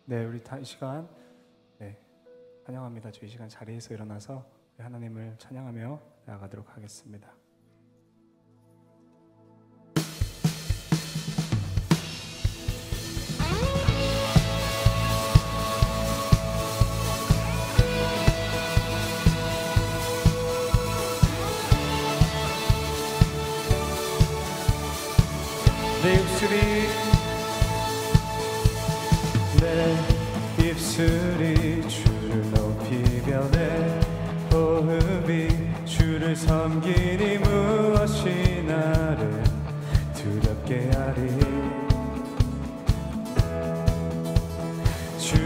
네, 우리 이 시간 찬양합니다. 저희 시간 자리에서 일어나서 하나님을 찬양하며 나아가도록 하겠습니다. 내 입술이 주를 높이며 내 호흡이 주를 섬기니 무엇이 나를 두렵게 하리. 주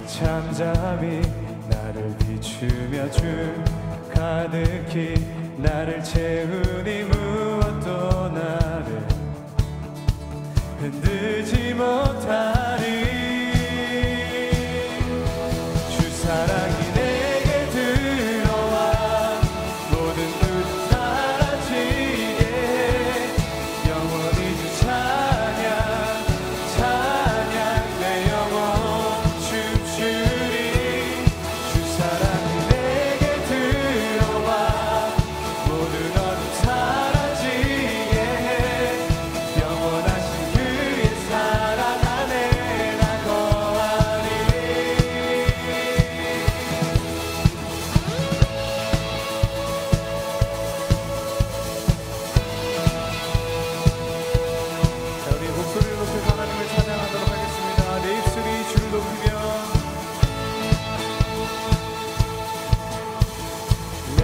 잠잠히 나를 비추며 주 가득히 나를 채우니 무엇도 나를 흔들지 못하리. 주 사랑이 내게 들어와 모든 두려움 사라지게 영원히 주 찬양 찬양 내 영혼 춤추리. 주 사랑이 내게 들어와 모든 어둠 사라지게 영원하신 그의 사랑 안에 나 거하리. 자, 우리 목소리를 높여서 하나님을 찬양하도록 하겠습니다. 내 입술이 주를 높이며 내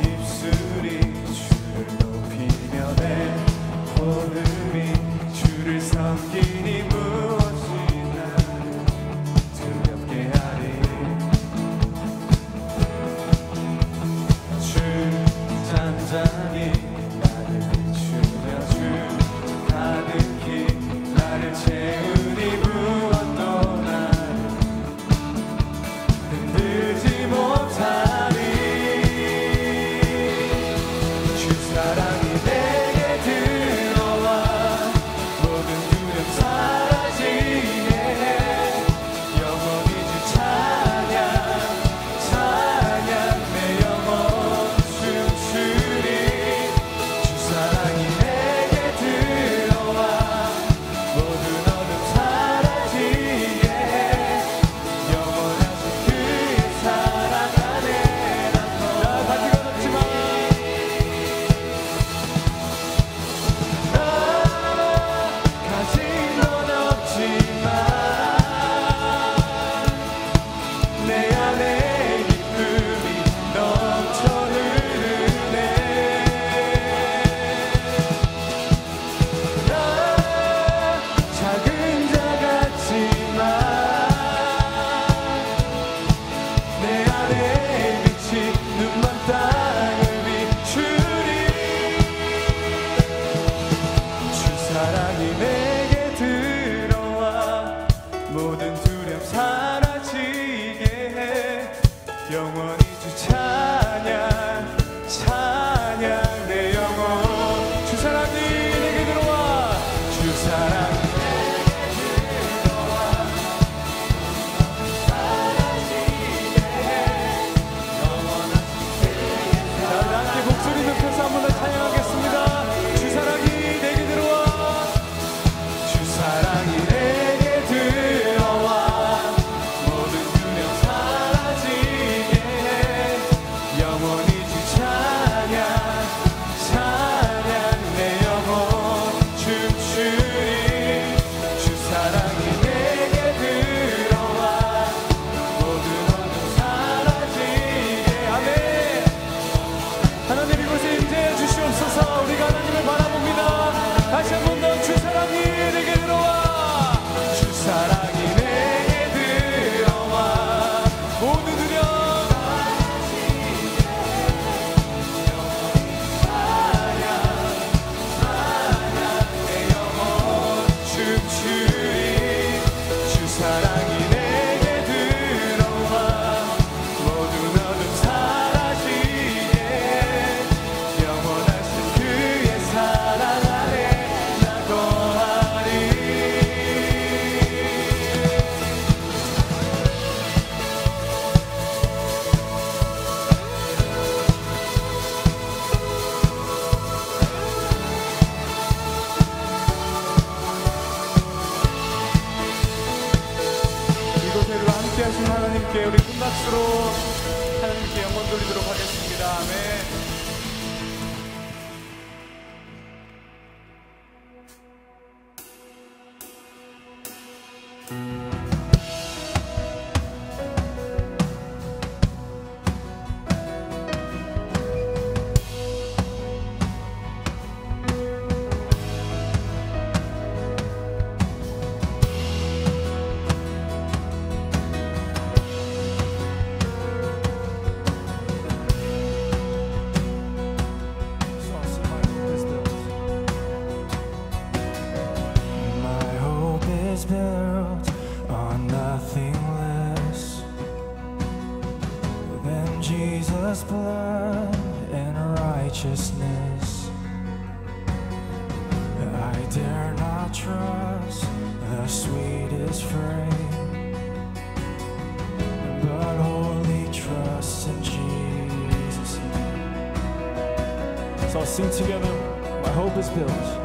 입술이 주를 높이며 내 호흡이 주를 섬기니 무엇이 나를 두렵게 하리. 주 잠잠히 나를 비추며 주 가득히 나를 채우니 무엇도 나를 흔들지 못하리. 주 사랑이 내게 들어와 모든 두려움 사라지게 영원히 주 찬양 찬양 내 영혼 춤추리. 주 사랑이 내게 들어와 모든 어둠 사라지게 영원하신 그의 사랑 안에 나 가지고 넘지마. 가진 건 없지만 내 안에 기쁨이 넘쳐 흐르네. 나 작은 자 같지만 내 안에 빛이 눈먼 땅을 비추리. 주 사랑이 내게 들어와 모든 두려움 사라지게 해 영원히 주 찬양 찬양 내 영혼. 주 사랑이 내게 들어와 주 사랑이 내게 들어와 사라지게 해 영원한 그의 자, 우리 함께 목소리 높여서 한 번 더 찬양하겠습니다. 주 사랑이 내게 들어와 주 사랑이 내게 들어와 모든 두려움 사라지게 해 영원히 주 찬양 찬양 내 영혼 춤추리. 함께 우리 큰 박수로 하나님께 영광 돌리도록 하겠습니다. 아멘. Built on nothing less than Jesus' blood and righteousness. I dare not trust the sweetest frame, but wholly trust in Jesus' name. So I'll sing together. My hope is built.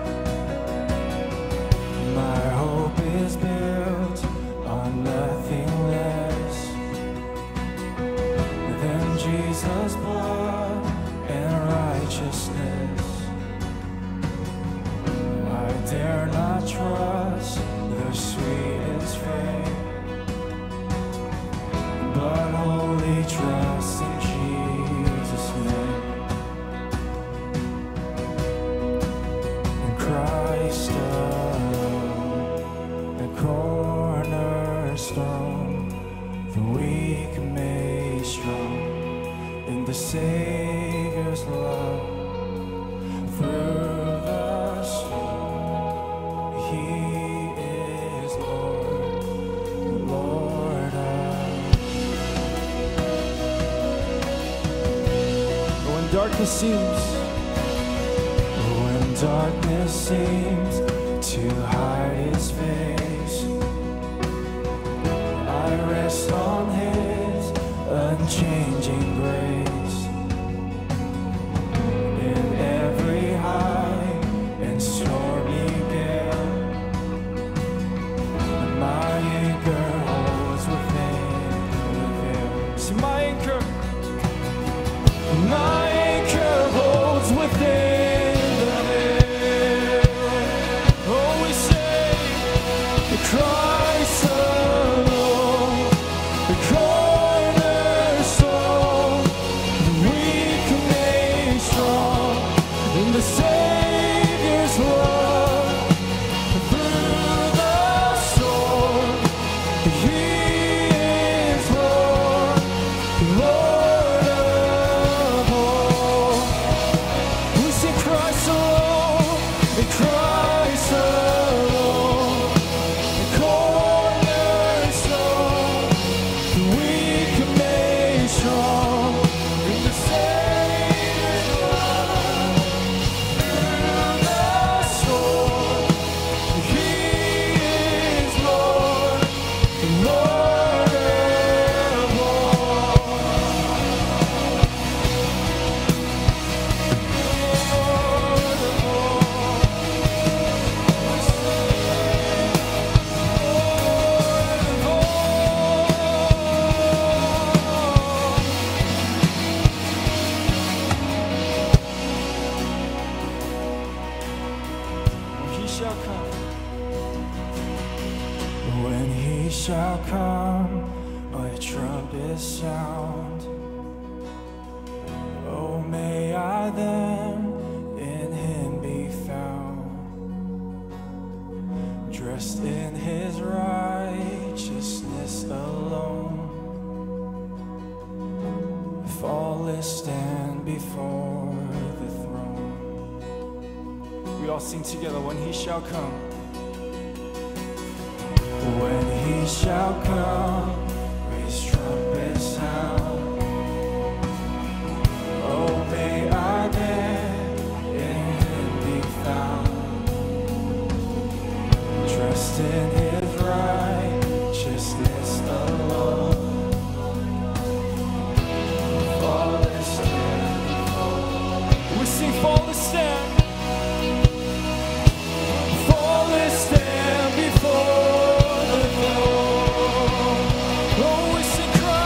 My hope is built on nothing less than Jesus' blood and righteousness. I dare not trust the sweetest fame, but wholly trust in Jesus' name. In Christ cornerstone, the weak made strong in the Savior's love. Through the storm, He is Lord, Lord of. When darkness seems to hide His face, I rest on His unchanging grace. In every high and stormy gale, my anchor holds within the veil. See, my anchor holds within the veil. Oh, we say, Christ alone, the cornerstone, the weak made strong in the Savior's love. Through the storm, He is Lord, Lord of all. We sing Christ alone, and Christ alone, the cornerstone, the weak made strong in the Savior's love. Through the storm, He is Lord, Lord of all. Lord of all. When He shall come, a trumpet sound. Oh, may I then in Him be found, dressed in His righteousness alone, faultless stand before the throne. We all sing together. When He shall come, when He shall come, His trumpet sound. Oh, may I then in Him be found, dressed in His righteousness alone, faultless stand. We sing faultless stand. Faultless stand before the throne. Oh, we sing Christ.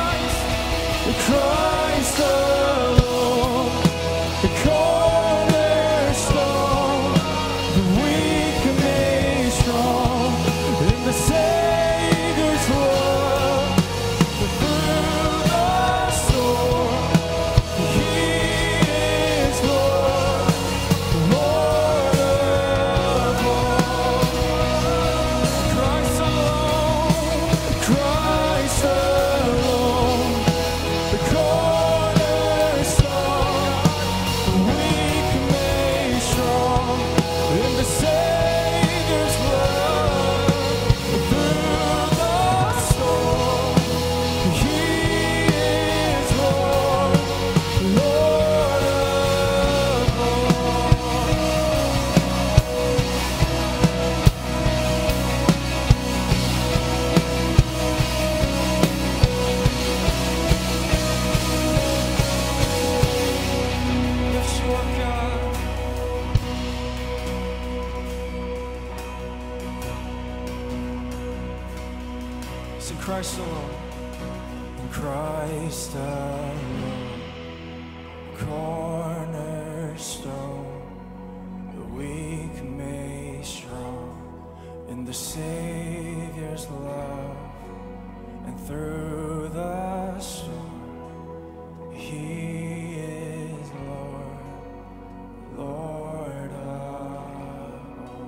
Christ alone, in Christ alone, cornerstone, the weak made strong, in the Savior's love, and through the storm, He is Lord, Lord of all.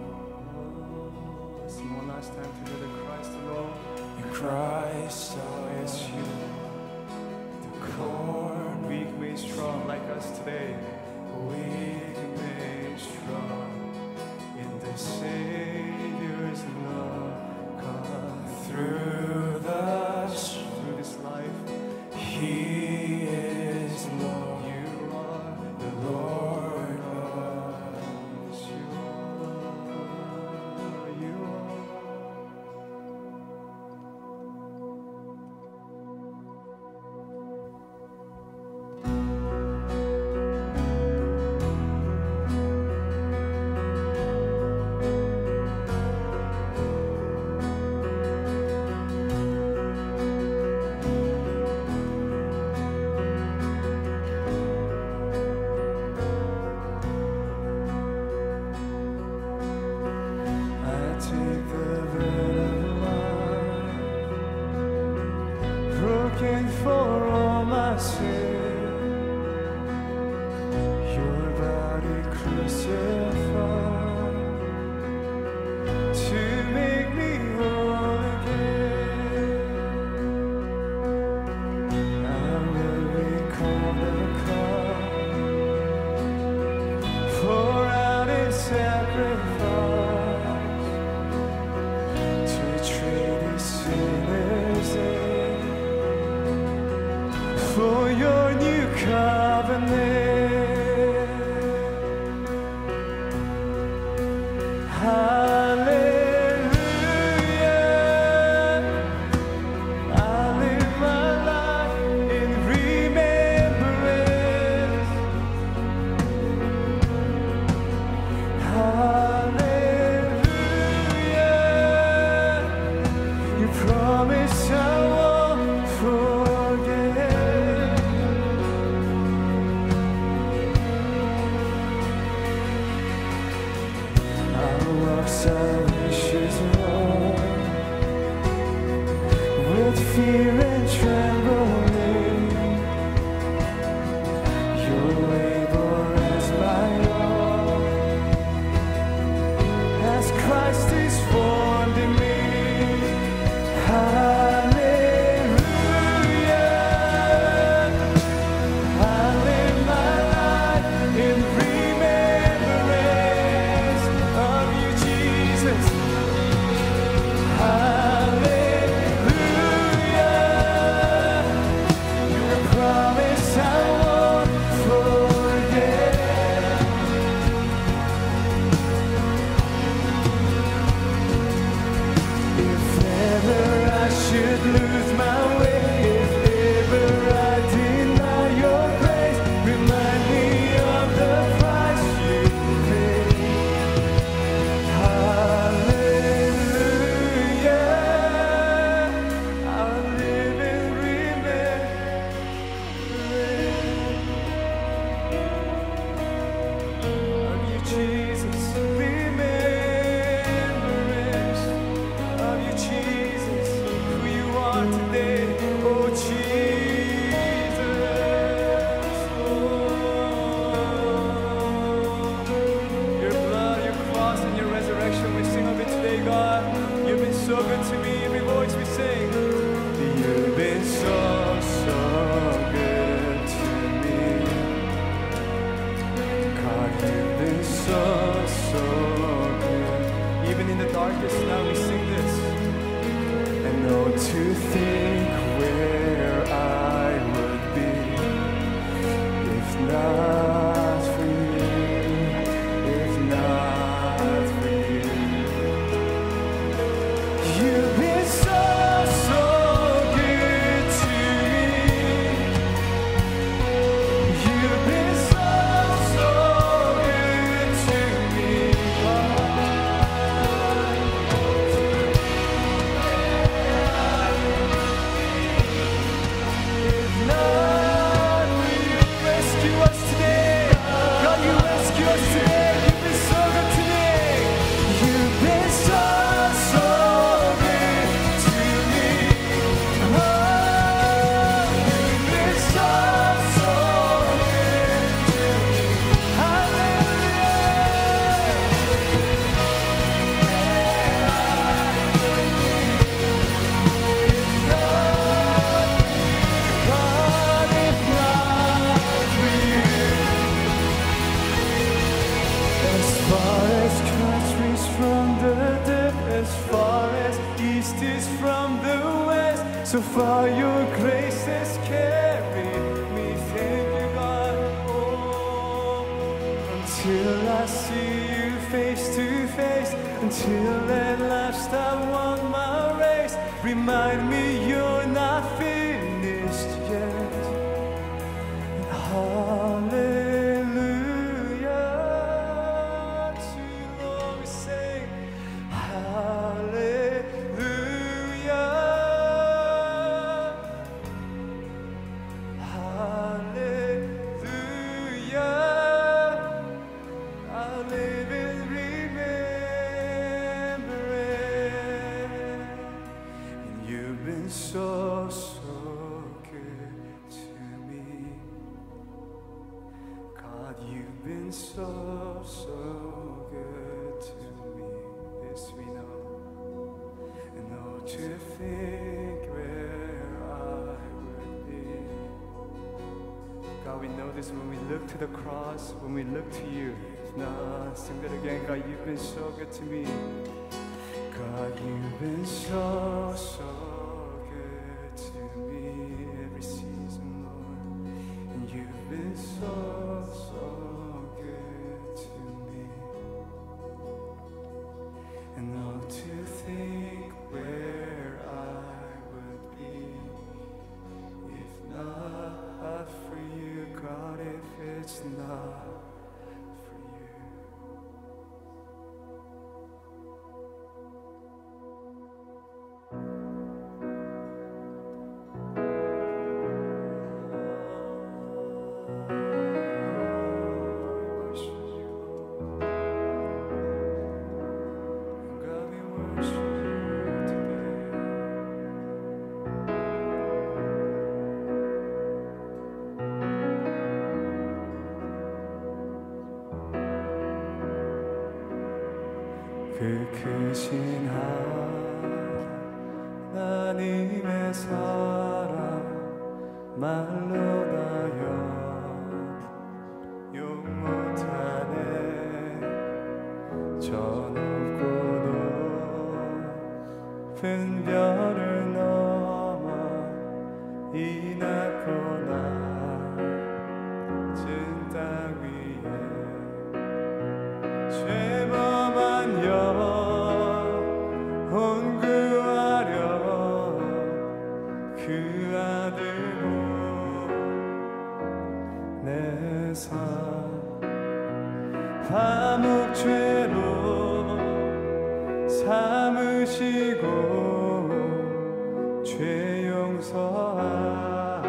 Sing one last time together, Christ alone. In Christ It's alone, you, the core, weak made strong like us today. Weak made strong in the Savior's love. Come through through this life. He is Lord, You are the Lord of us. You are. For all my sin, your body crucified to make me whole again. I will recall the cup, pour out in sacrifice to trade His sinners in. For your new covenant, hallelujah. I live my life in remembrance, hallelujah. You promise I won't forget. Salvation's road with fear and trembling, your labor as my own, as Christ is formed in me. Hallelujah, I live my life in remembrance of you, Jesus. Hallelujah, your promise I won't forget. If ever I should lose my way, if ever I deny your grace, remind me of the price you paid. Hallelujah, I'll live in remembrance of you, Jesus. Remembrance of you, Jesus, who you are today. Oh, Jesus. Oh, your blood, your cross, and your resurrection, we sing of it today, God. You've been so good to me. Every voice we sing. You've been so, so good to me. God, you've been so, so good. Even in the darkest now we sing this. And oh, to think where I would be if not for you, if not for you. You've been so, so good to me. You've been so, so good to me. So far your grace has carried me. Thank you, God. Oh, until I see you face to face, until at last I won my race. Remind me you're not finished yet. Hallelujah, to you, Lord, we sing. Hallelujah, hallelujah. I'll live in remembrance. And you've been so good to me. God, you've been so good to me. This we know. And oh, to think where I would be. God, we know this when we look to the cross, when we look to you. Nah, sing that again. God, you've been so good to me. God, you've been so good to me every season, Lord. And you've been so good to me. And oh, to think where I would be if not for you, God, if it's not for you. 그 크신 하나님의 사랑 말로 다여 용 못하네. 저 높고 높은 별을 넘어 이 낮고 낮은 땅 위에 죄범한 영혼 구하려 그 아들 보내사 화목죄로 삼으시고 죄 용서하셨네.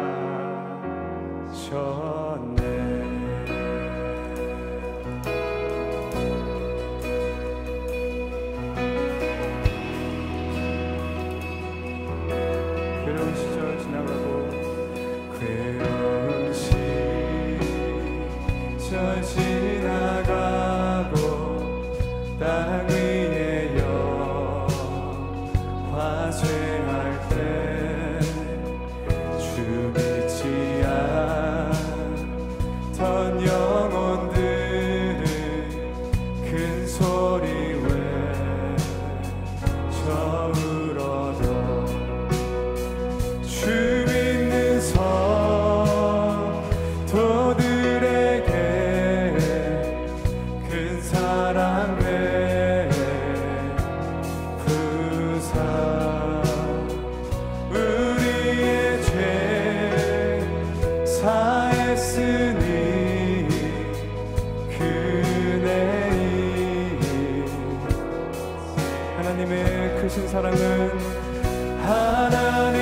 괴로운 시절 지나가고 괴로운 시절 지나가고 땅 위에 화쇠할 때 주 믿지 않던 영혼들은 큰 소리 외쳐 울어도 주 믿는 성도들에게 큰 사랑 베푸사 우리의 죄 사했으니 그네이 하나님의 크신 사랑은 하나님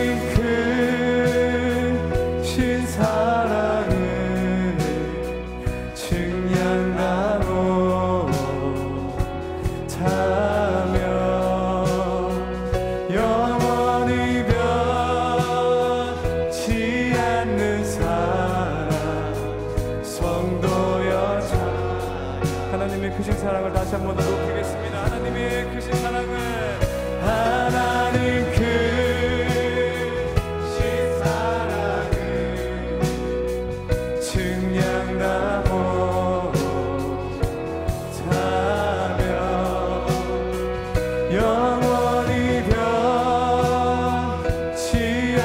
크신 사랑을 증량하고 타며 영원히 변치 않는 사랑 성도여 잘 하나님의 크신 사랑을 다시 한 번 더 높이겠습니다. 하나님의 크신 사랑을 하나님 크신 사랑을 증량하고 타며 영원히 변치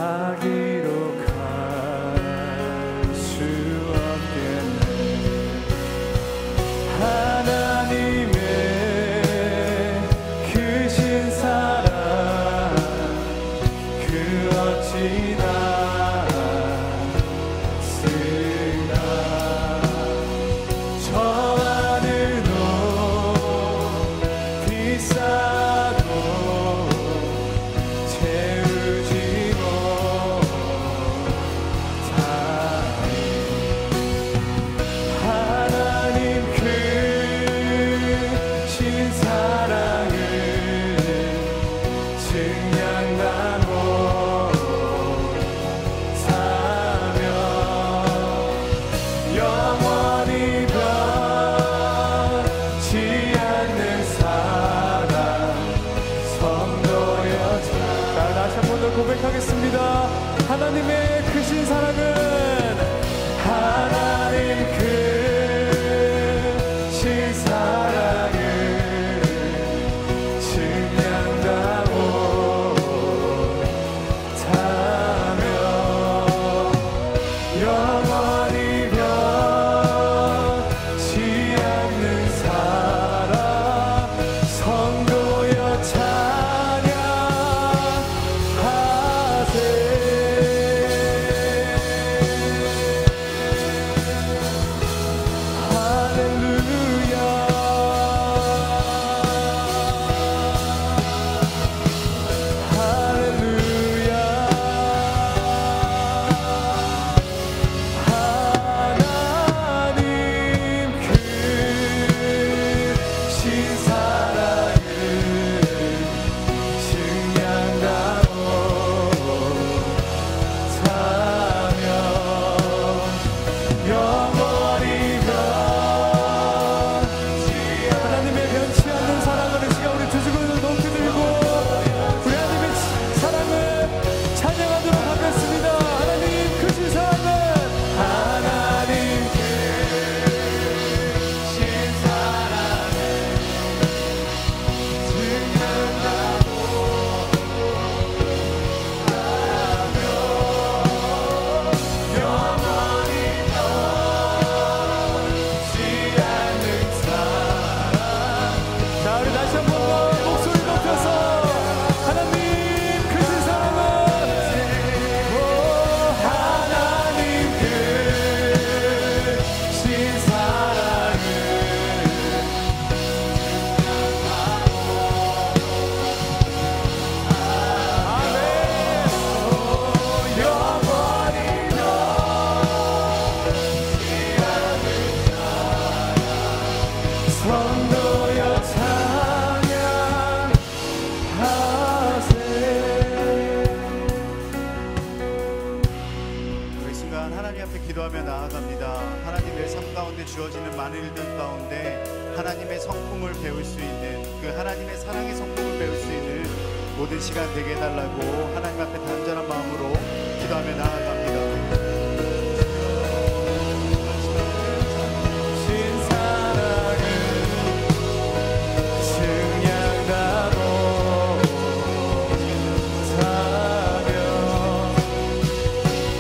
자기로 갈 수 없겠네. 하나님의 크신 사랑 그 어찌나 쓰나. 저 하늘도 비싸도 채우지 못하니 하나님 크신 사랑을 증량하고 사며 영원히 변치 않는 사랑 성도여자. 자, 다시 한 번 더 고백하겠습니다. 하나님의 크신 사랑은 하나님 크신 사랑을 증량하고 타며 영원히 변치 않는 사랑 성도여 찬양하세. 할렐루야. 할렐루야. 하나님 크신 사랑을 증량하고 사며 영원히 변치 하나님의 변치 않는 사랑을 이 시간 우리 두 손을 높이 들고 우리 하나님의 사랑을 찬양하도록 하겠습니다. 하나님 크신 사랑은 하나님 크신 사랑을 증명하고 영원히 변치 않는 사랑. 자, 우리 다시 한 번 더 목소리 높여서 하나님 크신 사랑은 하나님 크신 사랑을 아멘. 영원히 변치 않는 성도여 찬양하세. 우리 순간 하나님 앞에 기도하며 나아갑니다. 하나님 내 삶 가운데 주어지는 많은 일들 가운데 하나님의 성품을 배울 수 있는 그 하나님의 사랑의 성품을 배울 수 있는 모든 시간 되게 해달라고 하나님 앞에 단절한 마음으로 기도하며 나아갑니다. 신 사랑을 증량하고 사며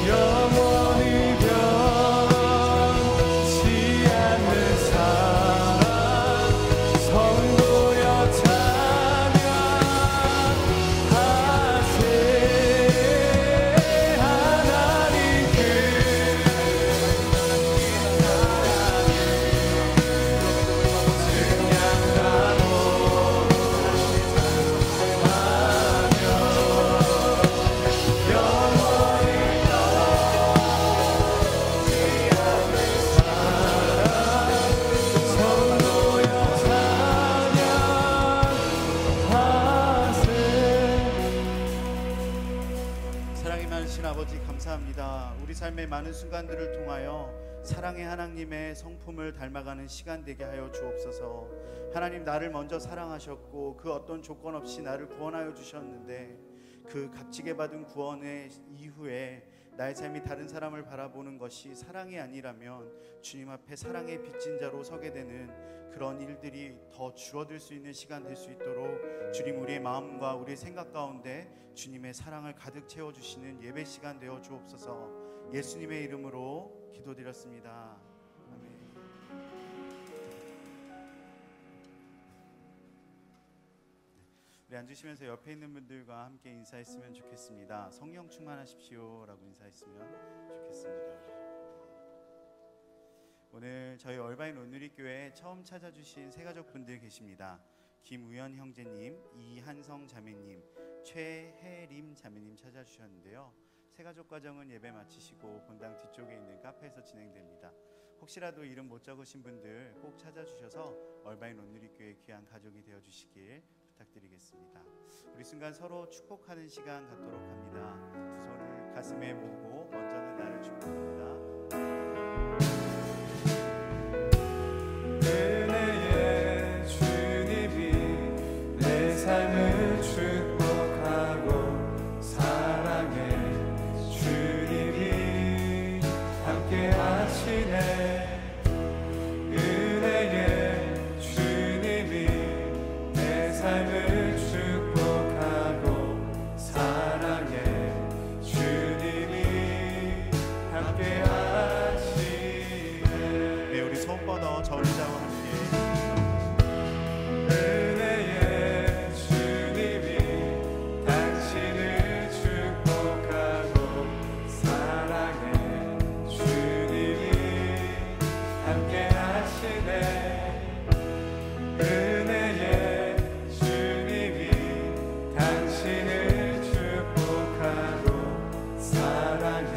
영원히 변치 않는 사랑 성도여 찬양하세. 하나님 감사합니다. 우리 삶의 많은 순간들을 통하여 사랑의 하나님의 성품을 닮아가는 시간 되게 하여 주옵소서. 하나님, 나를 먼저 사랑하셨고 그 어떤 조건 없이 나를 구원하여 주셨는데 그 값지게 받은 구원의 이후에 나의 삶이 다른 사람을 바라보는 것이 사랑이 아니라면 주님 앞에 사랑의 빚진 자로 서게 되는 그런 일들이 더 줄어들 수 있는 시간 될 수 있도록 주님 우리의 마음과 우리의 생각 가운데 주님의 사랑을 가득 채워주시는 예배 시간 되어 주옵소서. 예수님의 이름으로 기도드렸습니다. 아멘. 우리 앉으시면서 옆에 있는 분들과 함께 인사했으면 좋겠습니다. 성령 충만하십시오 라고 인사했으면 좋겠습니다. 오늘 저희 얼바인 온누리교회 처음 찾아주신 새가족분들 계십니다. 김우연 형제님, 이한성 자매님, 최혜림 자매님 찾아주셨는데요. 새가족 과정은 예배 마치시고 본당 뒤쪽에 있는 카페에서 진행됩니다. 혹시라도 이름 못 적으신 분들 꼭 찾아주셔서 얼바인 온누리교회 귀한 가족이 되어주시길 부탁드리겠습니다. 우리 순간 서로 축복하는 시간 갖도록 합니다. 두 손을 가슴에 모으고 먼저는 나를 축복합니다. 은혜의 주님이 내 삶을 축복하고 사랑의 주님이 함께 하시네. 은혜의 주님이 내 삶을 축복하고 사랑의 주님이 함께 하시네. 네, 우리 손 뻗어 저 의자와 함께 은혜의 주님이 당신을 축복하고 사랑의 주님이 함께 하시네. 은혜의 주님이 당신을 축복하고 사랑의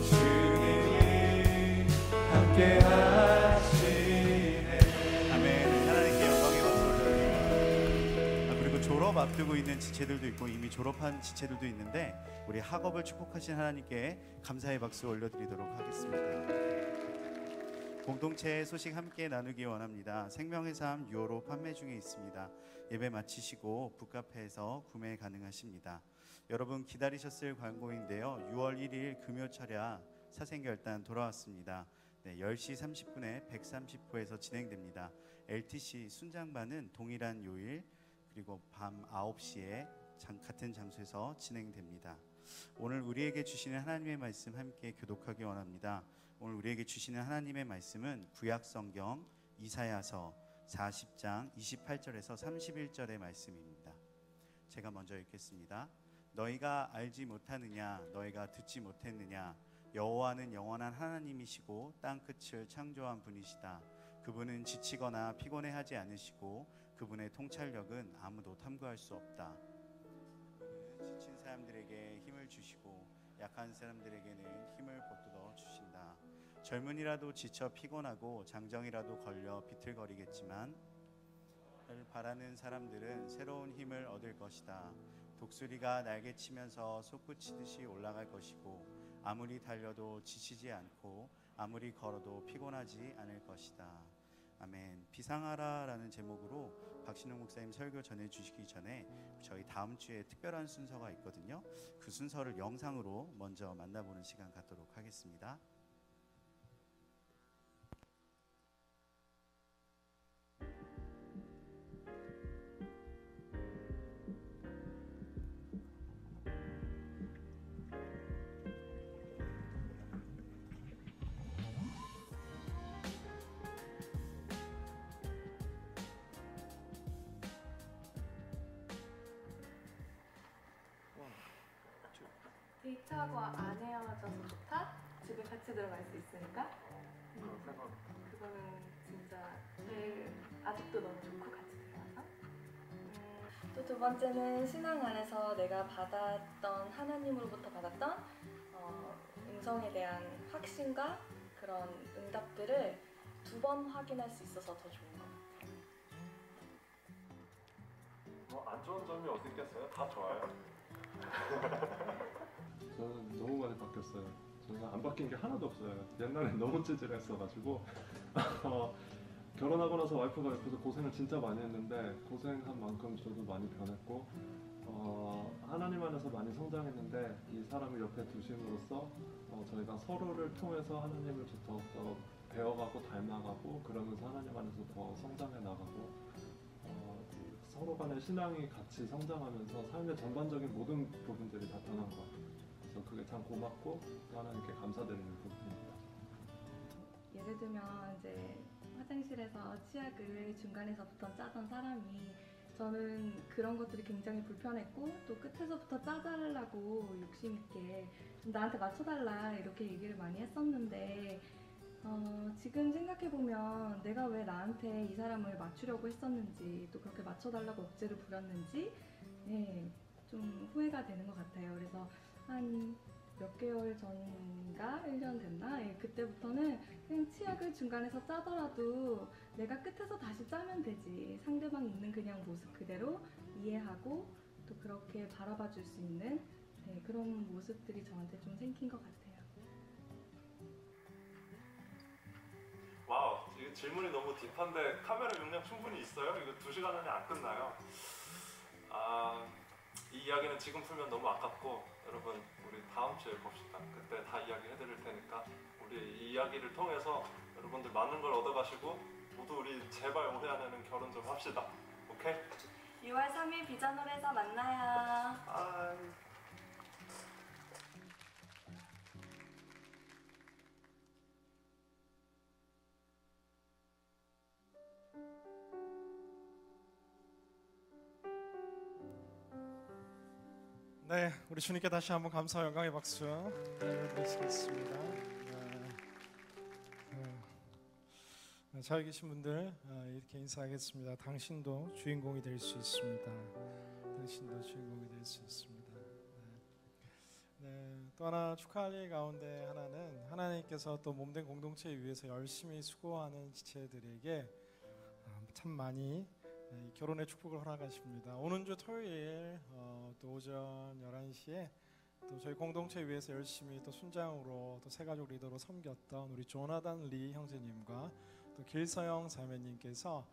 주님이 함께 하시네. 아멘. 하나님께 영광의 박수 올려드립니다. 그리고 졸업 앞두고 있는 지체들도 있고 이미 졸업한 지체들도 있는데 우리 학업을 축복하신 하나님께 감사의 박수 올려드리도록 하겠습니다. 공동체의 소식 함께 나누기 원합니다. 생명의 삶 유어로 판매 중에 있습니다. 예배 마치시고 북카페에서 구매 가능하십니다. 여러분 기다리셨을 광고인데요. 6월 1일 금요철야 사생결단 돌아왔습니다. 네, 10시 30분에 130호에서 진행됩니다. LTC 순장반은 동일한 요일 그리고 밤 9시에 같은 장소에서 진행됩니다. 오늘 우리에게 주시는 하나님의 말씀 함께 교독하기 원합니다. 오늘 우리에게 주시는 하나님의 말씀은 구약성경 이사야서 40장 28절에서 31절의 말씀입니다. 제가 먼저 읽겠습니다. 너희가 알지 못하느냐, 너희가 듣지 못했느냐, 여호와는 영원한 하나님이시고 땅끝을 창조한 분이시다. 그분은 지치거나 피곤해하지 않으시고 그분의 통찰력은 아무도 탐구할 수 없다. 그분은 지친 사람들에게 힘을 주시고 약한 사람들에게는 힘을 보듬어 주신다. 젊은이라도 지쳐 피곤하고 장정이라도 걸려 비틀거리겠지만 를 바라는 사람들은 새로운 힘을 얻을 것이다. 독수리가 날개치면서 솟구치듯이 올라갈 것이고 아무리 달려도 지치지 않고 아무리 걸어도 피곤하지 않을 것이다. 아멘. 비상하라라는 제목으로 박신웅 목사님 설교 전해주시기 전에 저희 다음 주에 특별한 순서가 있거든요. 그 순서를 영상으로 먼저 만나보는 시간 갖도록 하겠습니다. 데이트하고 안 헤어져서 좋다? 집에 같이 들어갈 수 있으니까? 그거는 진짜 제일 아직도 너무 좋고 같이 들어가서. 또 두 번째는 신앙 안에서 내가 받았던 하나님으로부터 받았던 음성에 대한 확신과 그런 응답들을 두 번 확인할 수 있어서 더 좋은 것 같아요. 안 좋은 점이 어디 있겠어요? 다 좋아요. 저는 너무 많이 바뀌었어요. 저는 안 바뀐 게 하나도 없어요. 옛날에 너무 찌질했어가지고 결혼하고 나서 와이프가 옆에서 고생을 진짜 많이 했는데 고생한 만큼 저도 많이 변했고 하나님 안에서 많이 성장했는데 이 사람을 옆에 두심으로써 저희가 서로를 통해서 하나님을 더 배워가고 닮아가고 그러면서 하나님 안에서 더 성장해 나가고 서로 간의 신앙이 같이 성장하면서 삶의 전반적인 모든 부분들이 다 변한 것 같아요. 그래서 그게 참 고맙고 또 하나님께 감사드리는 부분입니다. 예를 들면 이제 화장실에서 치약을 중간에서부터 짜던 사람이 저는 그런 것들이 굉장히 불편했고 또 끝에서부터 짜달라고 욕심 있게 좀 나한테 맞춰달라 이렇게 얘기를 많이 했었는데 지금 생각해보면 내가 왜 나한테 이 사람을 맞추려고 했었는지 또 그렇게 맞춰달라고 억지를 부렸는지 좀 후회가 되는 것 같아요. 그래서 한 몇 개월 전인가 1년 됐나? 그때부터는 그냥 치약을 중간에서 짜더라도 내가 끝에서 다시 짜면 되지. 상대방이 있는 그냥 모습 그대로 이해하고 또 그렇게 바라봐 줄 수 있는 그런 모습들이 저한테 좀 생긴 것 같아요. 와우, 이 질문이 너무 딥한데 카메라 용량 충분히 있어요? 이거 2시간 안에 안 끝나요. 이 이야기는 지금 풀면 너무 아깝고 여러분 우리 다음 주에 봅시다. 그때 다 이야기 해드릴 테니까 우리 이 이야기를 통해서 여러분들 많은 걸 얻어가시고 모두 우리 제발 올해 안에는 결혼 좀 합시다. 오케이? 6월 3일 비전홀에서 만나요. 아이. 네, 우리 주님께 다시 한번 감사와 영광의 박수 드리겠습니다. 잘 계신 분들 이렇게 인사하겠습니다. 당신도 주인공이 될 수 있습니다. 당신도 주인공이 될 수 있습니다. 또 하나 축하할 일 가운데 하나는 하나님께서 또 몸된 공동체를 위해서 열심히 수고하는 지체들에게 참 많이 결혼의 축복을 허락하십니다. 오는 주 토요일 또 오전 11시에 또 저희 공동체 위해서 열심히 또 순장으로 또 새가족 리더로 섬겼던 우리 조나단 리 형제님과 또 길서영 자매님께서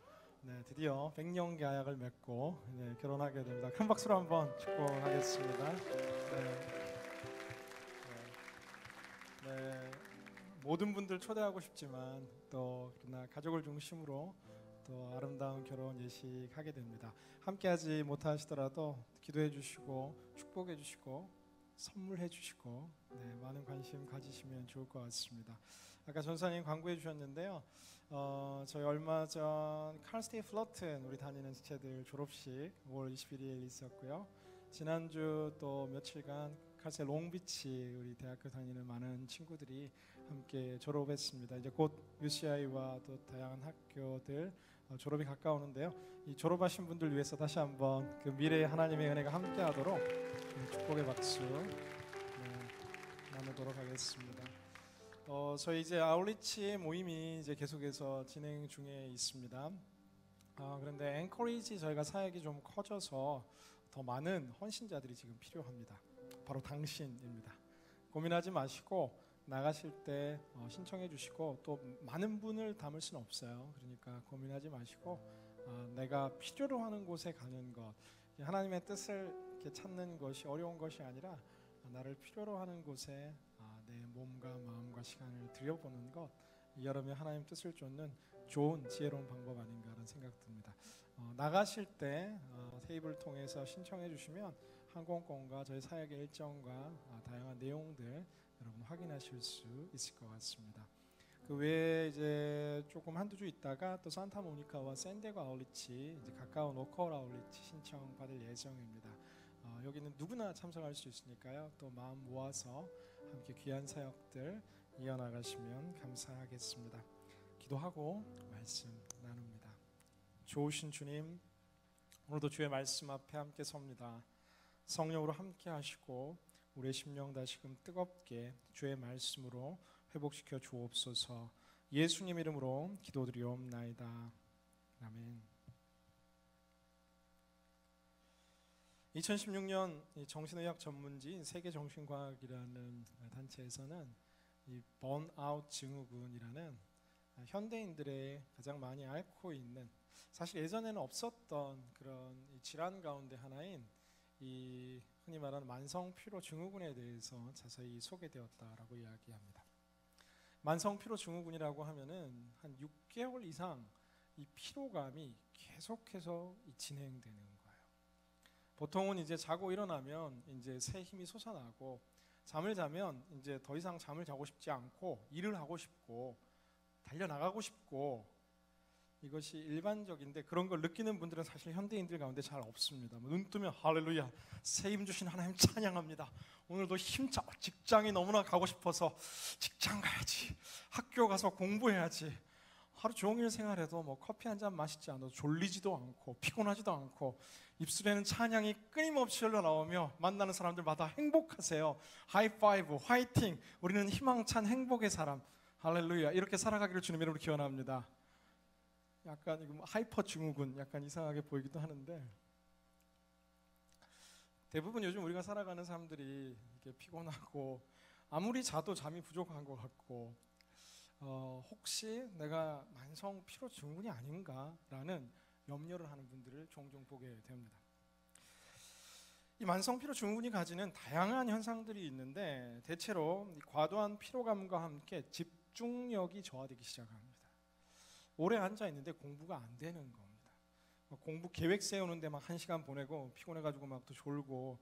드디어 100년 계약을 맺고 결혼하게 됩니다. 큰 박수로 한번 축복하겠습니다. 모든 분들 초대하고 싶지만 또 그러나 가족을 중심으로 또 아름다운 결혼 예식하게 됩니다. 함께하지 못하시더라도 기도해 주시고 축복해 주시고 선물해 주시고 많은 관심 가지시면 좋을 것 같습니다. 아까 전사님 광고해 주셨는데요. 저희 얼마 전 칼스테이 플러튼 우리 다니는 지체들 졸업식 5월 21일 있었고요. 지난주 또 며칠간 칼스테이 롱비치 우리 대학교 다니는 많은 친구들이 함께 졸업했습니다. 이제 곧 UCI와 또 다양한 학교들 졸업이 가까우는데요. 이 졸업하신 분들 위해서 다시 한번 그 미래의 하나님의 은혜가 함께하도록 축복의 박수 나누도록 하겠습니다. 저희 이제 아울리치 모임이 이제 계속해서 진행 중에 있습니다. 그런데 앵커리지 저희가 사역이 좀 커져서 더 많은 헌신자들이 지금 필요합니다. 바로 당신입니다. 고민하지 마시고 나가실 때 신청해 주시고 또 많은 분을 담을 수는 없어요. 그러니까 고민하지 마시고 내가 필요로 하는 곳에 가는 것, 하나님의 뜻을 이렇게 찾는 것이 어려운 것이 아니라 나를 필요로 하는 곳에 내 몸과 마음과 시간을 들여보는 것, 여러분의 하나님 뜻을 쫓는 좋은 지혜로운 방법 아닌가라는 생각 듭니다. 나가실 때 테이블 통해서 신청해 주시면 항공권과 저희 사역의 일정과 다양한 내용들 여러분 확인하실 수 있을 것 같습니다. 그 외에 이제 조금 한두 주 있다가 또 산타모니카와 샌디에고 아울리치 이제 가까운 오컬 아울리치 신청 받을 예정입니다. 여기는 누구나 참석할 수 있으니까요. 또 마음 모아서 함께 귀한 사역들 이어나가시면 감사하겠습니다. 기도하고 말씀 나눕니다. 좋으신 주님, 오늘도 주의 말씀 앞에 함께 섭니다. 성령으로 함께 하시고 우리의 심령 다시금 뜨겁게 주의 말씀으로 회복시켜 주옵소서. 예수님 이름으로 기도드리옵나이다. 아멘. 2016년 정신의학 전문지인 세계정신과학이라는 단체에서는 이 번아웃 증후군이라는 현대인들의 가장 많이 앓고 있는, 사실 예전에는 없었던 그런 질환 가운데 하나인 이 흔히 말하는 만성피로 증후군에 대해서 자세히 소개되었다라고 이야기합니다. 만성피로 증후군이라고 하면은 한 6개월 이상 이 피로감이 계속해서 진행되는 거예요. 보통은 이제 자고 일어나면 이제 새 힘이 솟아나고, 잠을 자면 이제 더 이상 잠을 자고 싶지 않고 일을 하고 싶고 달려나가고 싶고, 이것이 일반적인데 그런 걸 느끼는 분들은 사실 현대인들 가운데 잘 없습니다. 눈 뜨면 할렐루야, 새 힘 주신 하나님 찬양합니다. 오늘도 힘차 직장이 너무나 가고 싶어서 직장 가야지, 학교 가서 공부해야지. 하루 종일 생활해도 뭐 커피 한 잔 마시지 않아도 졸리지도 않고 피곤하지도 않고, 입술에는 찬양이 끊임없이 흘러나오며 만나는 사람들마다 행복하세요. 하이파이브, 화이팅, 우리는 희망찬 행복의 사람, 할렐루야, 이렇게 살아가기를 주님 이름으로 기원합니다. 약간 이거 하이퍼 증후군, 약간 이상하게 보이기도 하는데, 대부분 요즘 우리가 살아가는 사람들이 이렇게 피곤하고 아무리 자도 잠이 부족한 것 같고, 혹시 내가 만성 피로 증후군이 아닌가라는 염려를 하는 분들을 종종 보게 됩니다. 이 만성 피로 증후군이 가지는 다양한 현상들이 있는데, 대체로 과도한 피로감과 함께 집중력이 저하되기 시작합니다. 오래 앉아 있는데 공부가 안 되는 겁니다. 공부 계획 세우는데 막 1시간 보내고 피곤해가지고 막 또 졸고,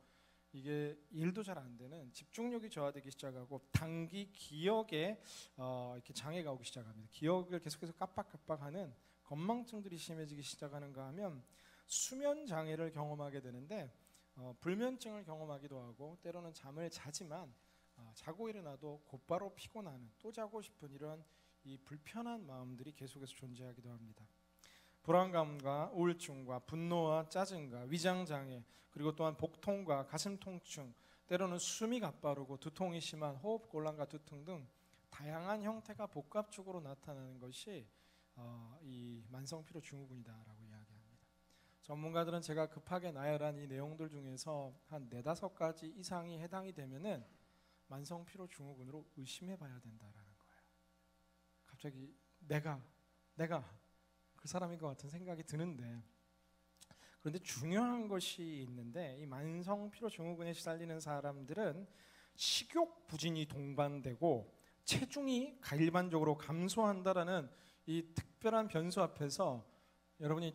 이게 일도 잘 안 되는, 집중력이 저하되기 시작하고 단기 기억에 이렇게 장애가 오기 시작합니다. 기억을 계속해서 깜빡깜빡하는 건망증들이 심해지기 시작하는가 하면 수면 장애를 경험하게 되는데, 불면증을 경험하기도 하고, 때로는 잠을 자지만 자고 일어나도 곧바로 피곤하는, 또 자고 싶은 이런 이 불편한 마음들이 계속해서 존재하기도 합니다. 불안감과 우울증과 분노와 짜증과 위장장애, 그리고 또한 복통과 가슴 통증, 때로는 숨이 가빠르고 두통이 심한 호흡곤란과 두통 등 다양한 형태가 복합적으로 나타나는 것이 이 만성피로 증후군이다라고 이야기합니다. 전문가들은 제가 급하게 나열한 이 내용들 중에서 한 4-5가지 이상이 해당이 되면은 만성피로 증후군으로 의심해 봐야 된다라는 거예요. 갑자기 내가 그 사람인 것 같은 생각이 드는데, 그런데 중요한 것이 있는데, 이 만성 피로 증후군에 시달리는 사람들은 식욕 부진이 동반되고 체중이 일반적으로 감소한다라는 이 특별한 변수 앞에서 여러분이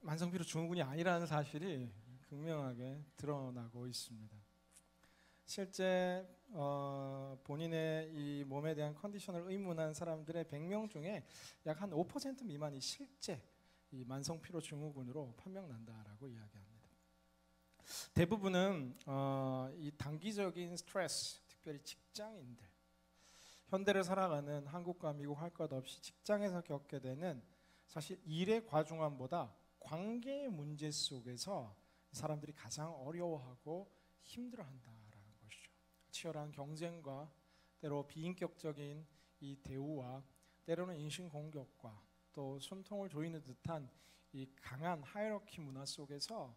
만성 피로 증후군이 아니라는 사실이 극명하게 드러나고 있습니다. 실제 본인의 이 몸에 대한 컨디션을 의문한 사람들의 100명 중에 약 한 5% 미만이 실제 이 만성 피로 증후군으로 판명난다라고 이야기합니다. 대부분은 이 단기적인 스트레스, 특별히 직장인들, 현대를 살아가는 한국과 미국 할 것 없이 직장에서 겪게 되는, 사실 일의 과중함보다 관계의 문제 속에서 사람들이 가장 어려워하고 힘들어한다라는 것이죠. 치열한 경쟁과 때로 비인격적인 이 대우와 때로는 인신공격과 또 숨통을 조이는 듯한 이 강한 하이러키 문화 속에서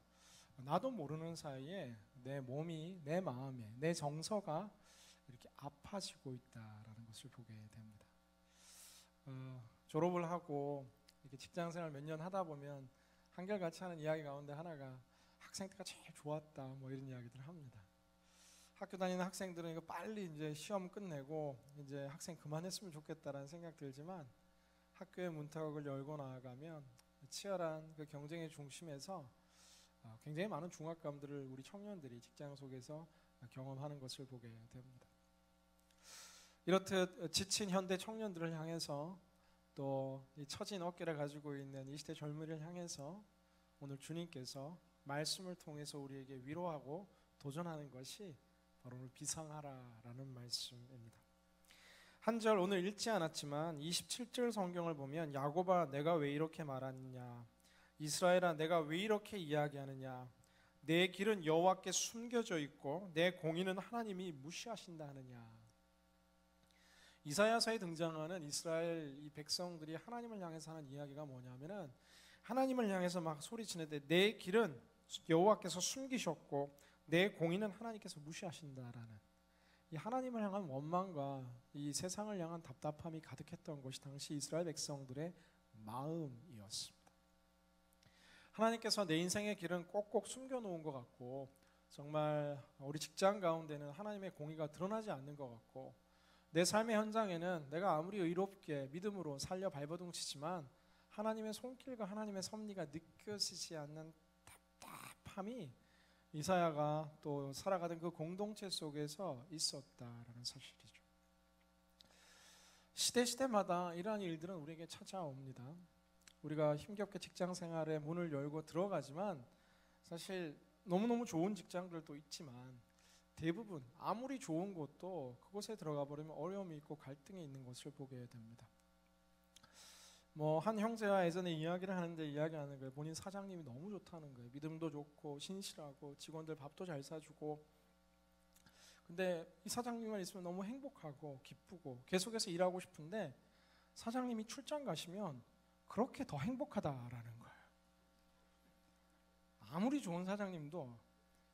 나도 모르는 사이에 내 몸이, 내 마음에, 내 정서가 이렇게 아파지고 있다라는 것을 보게 됩니다. 졸업을 하고 이렇게 직장생활 몇 년 하다 보면 한결같이 하는 이야기 가운데 하나가 학생 때가 제일 좋았다, 뭐 이런 이야기들을 합니다. 학교 다니는 학생들은 이거 빨리 이제 시험 끝내고 이제 학생 그만했으면 좋겠다라는 생각 들지만, 학교의 문턱을 열고 나아가면 치열한 그 경쟁의 중심에서 굉장히 많은 중압감들을 우리 청년들이 직장 속에서 경험하는 것을 보게 됩니다. 이렇듯 지친 현대 청년들을 향해서, 또 이 처진 어깨를 가지고 있는 이 시대 젊은이를 향해서 오늘 주님께서 말씀을 통해서 우리에게 위로하고 도전하는 것이 바로 오늘 비상하라라는 말씀입니다. 한 절 오늘 읽지 않았지만 27절 성경을 보면, 야곱아 내가 왜 이렇게 말하느냐, 이스라엘아 내가 왜 이렇게 이야기하느냐, 내 길은 여호와께 숨겨져 있고 내 공의는 하나님이 무시하신다 하느냐. 이사야서에 등장하는 이스라엘 이 백성들이 하나님을 향해서 하는 이야기가 뭐냐면은, 하나님을 향해서 막 소리치는데 내 길은 여호와께서 숨기셨고 내 공의는 하나님께서 무시하신다라는, 이 하나님을 향한 원망과 이 세상을 향한 답답함이 가득했던 것이 당시 이스라엘 백성들의 마음이었습니다. 하나님께서 내 인생의 길은 꼭꼭 숨겨놓은 것 같고, 정말 우리 직장 가운데는 하나님의 공의가 드러나지 않는 것 같고, 내 삶의 현장에는 내가 아무리 의롭게 믿음으로 살려 발버둥치지만 하나님의 손길과 하나님의 섭리가 느껴지지 않는 답답함이 이사야가 또 살아가던 그 공동체 속에서 있었다라는 사실이죠. 시대마다 이러한 일들은 우리에게 찾아옵니다. 우리가 힘겹게 직장 생활에 문을 열고 들어가지만 사실 너무너무 좋은 직장들도 있지만 대부분 아무리 좋은 곳도 그곳에 들어가 버리면 어려움이 있고 갈등이 있는 것을 보게 됩니다. 한 형제와 예전에 이야기를 하는데 이야기하는 거예요. 본인 사장님이 너무 좋다는 거예요. 믿음도 좋고 신실하고 직원들 밥도 잘 사주고, 근데 이 사장님만 있으면 너무 행복하고 기쁘고 계속해서 일하고 싶은데 사장님이 출장 가시면 그렇게 더 행복하다라는 거예요. 아무리 좋은 사장님도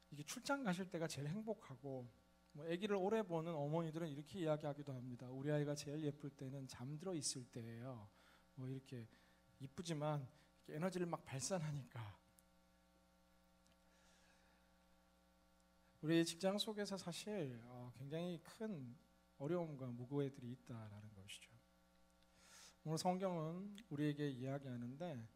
이게 출장 가실 때가 제일 행복하고, 아기를 오래 보는 어머니들은 이렇게 이야기하기도 합니다. 우리 아이가 제일 예쁠 때는 잠들어 있을 때예요. 이렇게 이쁘지만 이렇게 에너지를 막 발산하니까. 우리 직장 속에서 사실 굉장히 큰 어려움과 무고해들이 있다라는 것이죠. 오늘 성경은 우리에게 이야기하는데,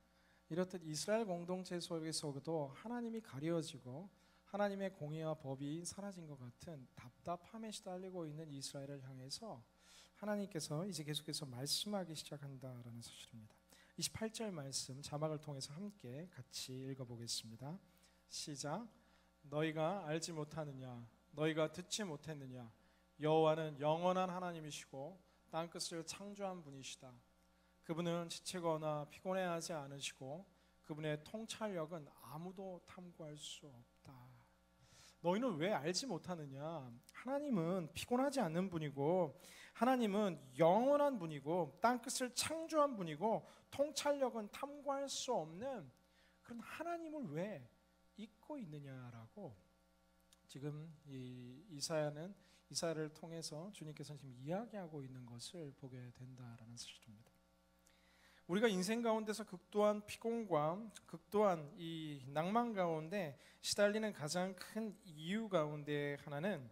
이렇듯 이스라엘 공동체 속에서도 하나님이 가려지고 하나님의 공의와 법이 사라진 것 같은 답답함에 시달리고 있는 이스라엘을 향해서 하나님께서 이제 계속해서 말씀하기 시작한다라는 사실입니다. 28절 말씀 자막을 통해서 함께 같이 읽어보겠습니다. 시작. 너희가 알지 못하느냐, 너희가 듣지 못했느냐, 여호와는 영원한 하나님이시고 땅끝을 창조한 분이시다. 그분은 지치거나 피곤해하지 않으시고 그분의 통찰력은 아무도 탐구할 수 없다. 너희는 왜 알지 못하느냐? 하나님은 피곤하지 않는 분이고 하나님은 영원한 분이고 땅끝을 창조한 분이고 통찰력은 탐구할 수 없는 그런 하나님을 왜 잊고 있느냐라고 지금 이 이사야를 통해서 주님께서 지금 이야기하고 있는 것을 보게 된다라는 사실입니다. 우리가 인생 가운데서 극도한 피곤과 극도한 이 낭만 가운데 시달리는 가장 큰 이유 가운데 하나는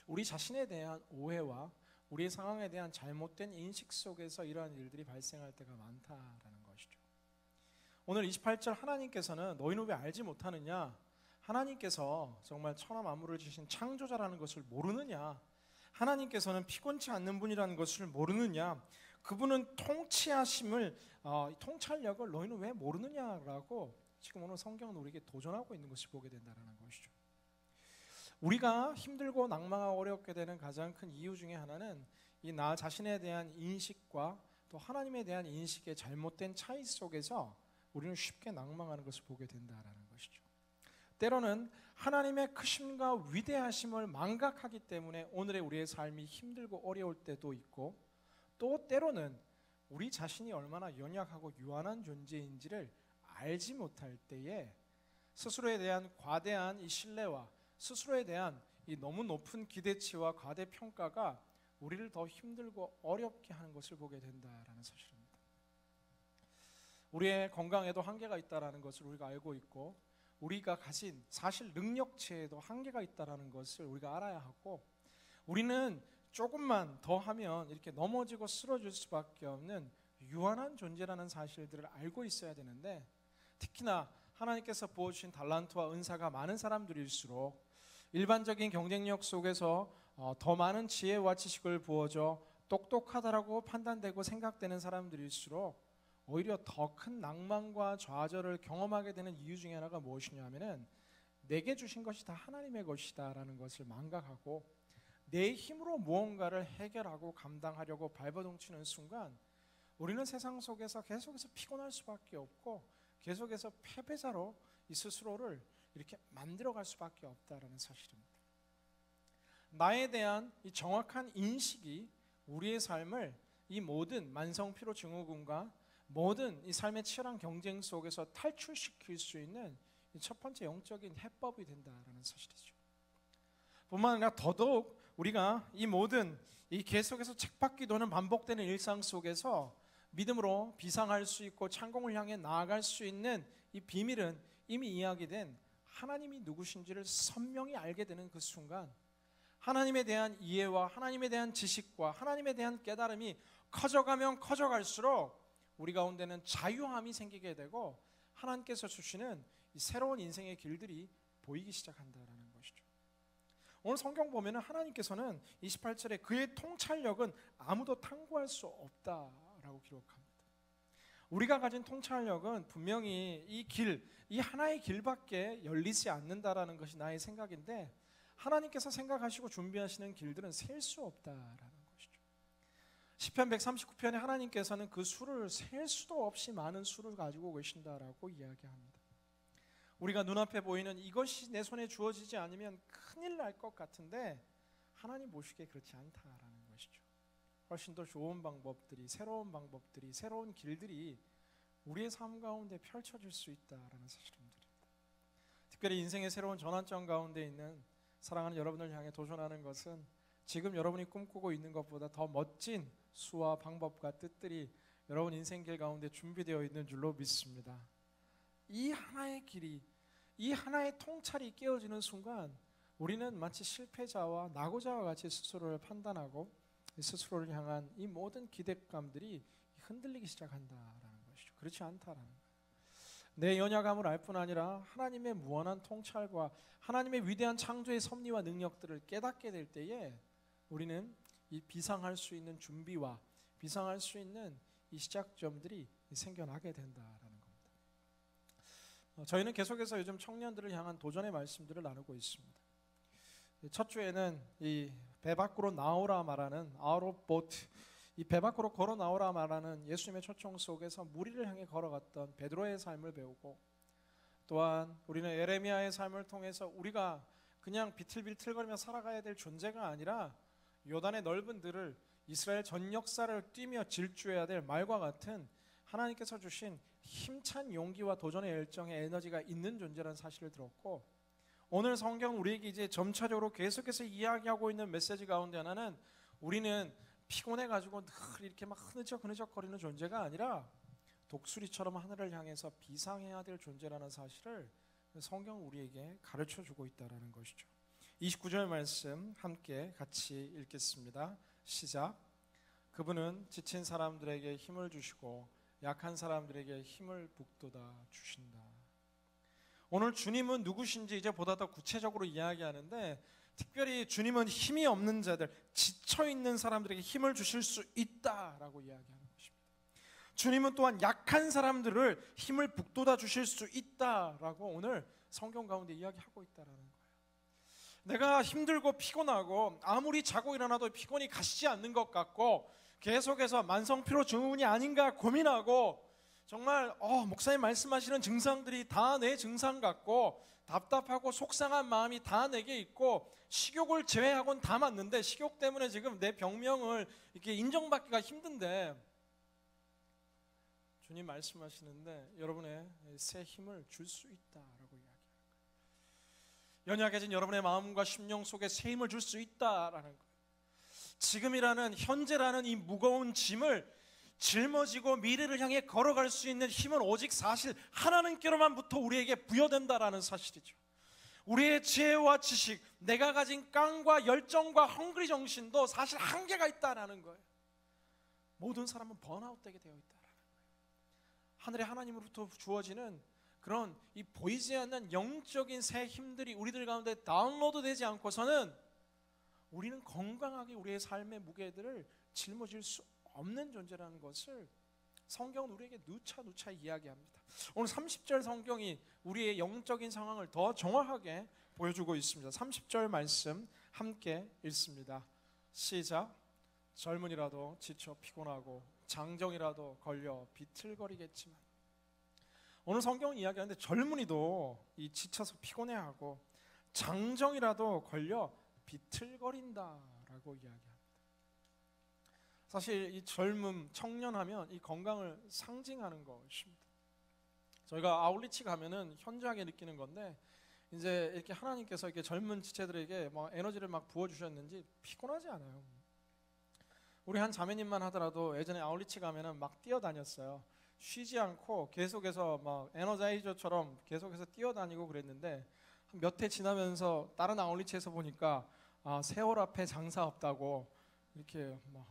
우리 자신에 대한 오해와 우리의 상황에 대한 잘못된 인식 속에서 이러한 일들이 발생할 때가 많다라는 것이죠. 오늘 28절 하나님께서는 너희는 왜 알지 못하느냐? 하나님께서 정말 천하 만물을 지으신 창조자라는 것을 모르느냐? 하나님께서는 피곤치 않는 분이라는 것을 모르느냐? 그분은 통치하심을 통찰력을 너희는 왜 모르느냐라고 지금 오늘 성경은 우리에게 도전하고 있는 것을 보게 된다는 것이죠. 우리가 힘들고 낭망하고 어렵게 되는 가장 큰 이유 중에 하나는 이 나 자신에 대한 인식과 또 하나님에 대한 인식의 잘못된 차이 속에서 우리는 쉽게 낭망하는 것을 보게 된다는 것이죠. 때로는 하나님의 크심과 위대하심을 망각하기 때문에 오늘의 우리의 삶이 힘들고 어려울 때도 있고, 또 때로는 우리 자신이 얼마나 연약하고 유한한 존재인지를 알지 못할 때에 스스로에 대한 과대한 이 신뢰와 스스로에 대한 이 너무 높은 기대치와 과대평가가 우리를 더 힘들고 어렵게 하는 것을 보게 된다라는 사실입니다. 우리의 건강에도 한계가 있다라는 것을 우리가 알고 있고, 우리가 가진 사실 능력치에도 한계가 있다라는 것을 우리가 알아야 하고, 우리는 조금만 더 하면 이렇게 넘어지고 쓰러질 수밖에 없는 유한한 존재라는 사실들을 알고 있어야 되는데, 특히나 하나님께서 부어주신 달란트와 은사가 많은 사람들일수록 일반적인 경쟁력 속에서 더 많은 지혜와 지식을 부어줘 똑똑하다라고 판단되고 생각되는 사람들일수록 오히려 더 큰 낭만과 좌절을 경험하게 되는 이유 중에 하나가 무엇이냐 하면은 내게 주신 것이 다 하나님의 것이다 라는 것을 망각하고 내 힘으로 무언가를 해결하고 감당하려고 발버둥치는 순간 우리는 세상 속에서 계속해서 피곤할 수밖에 없고 계속해서 패배자로 이 스스로를 이렇게 만들어갈 수밖에 없다라는 사실입니다. 나에 대한 이 정확한 인식이 우리의 삶을 이 모든 만성피로 증후군과 모든 이 삶의 치열한 경쟁 속에서 탈출시킬 수 있는 첫 번째 영적인 해법이 된다라는 사실이죠. 뿐만 아니라 더더욱 우리가 이 모든 이 계속해서 책받기 도는 반복되는 일상 속에서 믿음으로 비상할 수 있고 창공을 향해 나아갈 수 있는 이 비밀은 이미 이야기된 하나님이 누구신지를 선명히 알게 되는 그 순간, 하나님에 대한 이해와 하나님에 대한 지식과 하나님에 대한 깨달음이 커져가면 커져갈수록 우리 가운데는 자유함이 생기게 되고 하나님께서 주시는 이 새로운 인생의 길들이 보이기 시작한다라는 것이죠. 오늘 성경 보면은 하나님께서는 28절에 그의 통찰력은 아무도 탐구할 수 없다라고 기록합니다. 우리가 가진 통찰력은 분명히 이 하나의 길밖에 열리지 않는다라는 것이 나의 생각인데, 하나님께서 생각하시고 준비하시는 길들은 셀 수 없다라는 것이죠. 시편 139편에 하나님께서는 그 수를 셀 수도 없이 많은 수를 가지고 계신다라고 이야기합니다. 우리가 눈앞에 보이는 이것이 내 손에 주어지지 않으면 큰일 날 것 같은데, 하나님 보시기에 그렇지 않다라는 것이죠. 훨씬 더 좋은 방법들이, 새로운 방법들이, 새로운 길들이 우리의 삶 가운데 펼쳐질 수 있다라는 사실입니다. 특별히 인생의 새로운 전환점 가운데 있는 사랑하는 여러분을 향해 도전하는 것은 지금 여러분이 꿈꾸고 있는 것보다 더 멋진 수와 방법과 뜻들이 여러분 인생길 가운데 준비되어 있는 줄로 믿습니다. 이 하나의 길이, 이 하나의 통찰이 깨어지는 순간 우리는 마치 실패자와 낙오자와 같이 스스로를 판단하고 스스로를 향한 이 모든 기대감들이 흔들리기 시작한다라는 것이죠. 그렇지 않다라는 거예요. 내 연약함을 알 뿐 아니라 하나님의 무한한 통찰과 하나님의 위대한 창조의 섭리와 능력들을 깨닫게 될 때에 우리는 이 비상할 수 있는 준비와 비상할 수 있는 이 시작점들이 생겨나게 된다라는 겁니다. 저희는 계속해서 요즘 청년들을 향한 도전의 말씀들을 나누고 있습니다. 첫 주에는 이 배 밖으로 나오라 말하는 out of boat, 이 배 밖으로 걸어 나오라 말하는 예수님의 초청 속에서 무리를 향해 걸어갔던 베드로의 삶을 배우고, 또한 우리는 예레미야의 삶을 통해서 우리가 그냥 비틀비틀거리며 살아가야 될 존재가 아니라 요단의 넓은 들을 이스라엘 전 역사를 뛰며 질주해야 될 말과 같은 하나님께서 주신 힘찬 용기와 도전의 열정의 에너지가 있는 존재라는 사실을 들었고, 오늘 성경 우리에게 이제 점차적으로 계속해서 이야기하고 있는 메시지 가운데 하나는 우리는 피곤해가지고 늘 이렇게 막 흐느적거리는 존재가 아니라 독수리처럼 하늘을 향해서 비상해야 될 존재라는 사실을 성경 우리에게 가르쳐주고 있다는 것이죠. 29절 말씀 함께 같이 읽겠습니다. 시작. 그분은 지친 사람들에게 힘을 주시고 약한 사람들에게 힘을 북돋아 주신다. 오늘 주님은 누구신지 이제 보다 더 구체적으로 이야기하는데, 특별히 주님은 힘이 없는 자들, 지쳐있는 사람들에게 힘을 주실 수 있다라고 이야기하는 것입니다. 주님은 또한 약한 사람들을 힘을 북돋아 주실 수 있다라고 오늘 성경 가운데 이야기하고 있다라는 거예요. 내가 힘들고 피곤하고 아무리 자고 일어나도 피곤이 가시지 않는 것 같고 계속해서 만성피로 증후군이 아닌가 고민하고, 정말 목사님 말씀하시는 증상들이 다 내 증상 같고 답답하고 속상한 마음이 다 내게 있고 식욕을 제외하고는 다 맞는데 식욕 때문에 지금 내 병명을 이렇게 인정받기가 힘든데, 주님 말씀하시는데 여러분의 새 힘을 줄 수 있다라고 이야기합니다. 연약해진 여러분의 마음과 심령 속에 새 힘을 줄 수 있다라는 거예요. 지금이라는 현재라는 이 무거운 짐을 짊어지고 미래를 향해 걸어갈 수 있는 힘은 오직 사실 하나님께로만부터 우리에게 부여된다라는 사실이죠. 우리의 지혜와 지식, 내가 가진 깡과 열정과 헝그리 정신도 사실 한계가 있다라는 거예요. 모든 사람은 번아웃되게 되어 있다라는 거예요. 하늘의 하나님으로부터 주어지는 그런 이 보이지 않는 영적인 새 힘들이 우리들 가운데 다운로드되지 않고서는 우리는 건강하게 우리의 삶의 무게들을 짊어질 수 없는 존재라는 것을 성경은 우리에게 누차 이야기합니다. 오늘 30절 성경이 우리의 영적인 상황을 더 정확하게 보여주고 있습니다. 30절 말씀 함께 읽습니다. 시작. 젊은이라도 지쳐 피곤하고 장정이라도 걸려 비틀거리겠지만, 오늘 성경은 이야기하는데 젊은이도 이 지쳐서 피곤해하고 장정이라도 걸려 비틀거린다라고 이야기합니다. 사실 이 젊음, 청년하면 이 건강을 상징하는 것입니다. 저희가 아울리치 가면은 현저하게 느끼는 건데, 이제 이렇게 하나님께서 이렇게 젊은 지체들에게 막 에너지를 막 부어주셨는지 피곤하지 않아요. 우리 한 자매님만 하더라도 예전에 아울리치 가면은 막 뛰어다녔어요. 쉬지 않고 계속해서 막 에너자이저처럼 계속해서 뛰어다니고 그랬는데 몇 해 지나면서 다른 아울리치에서 보니까 세월 앞에 장사 없다고 이렇게 막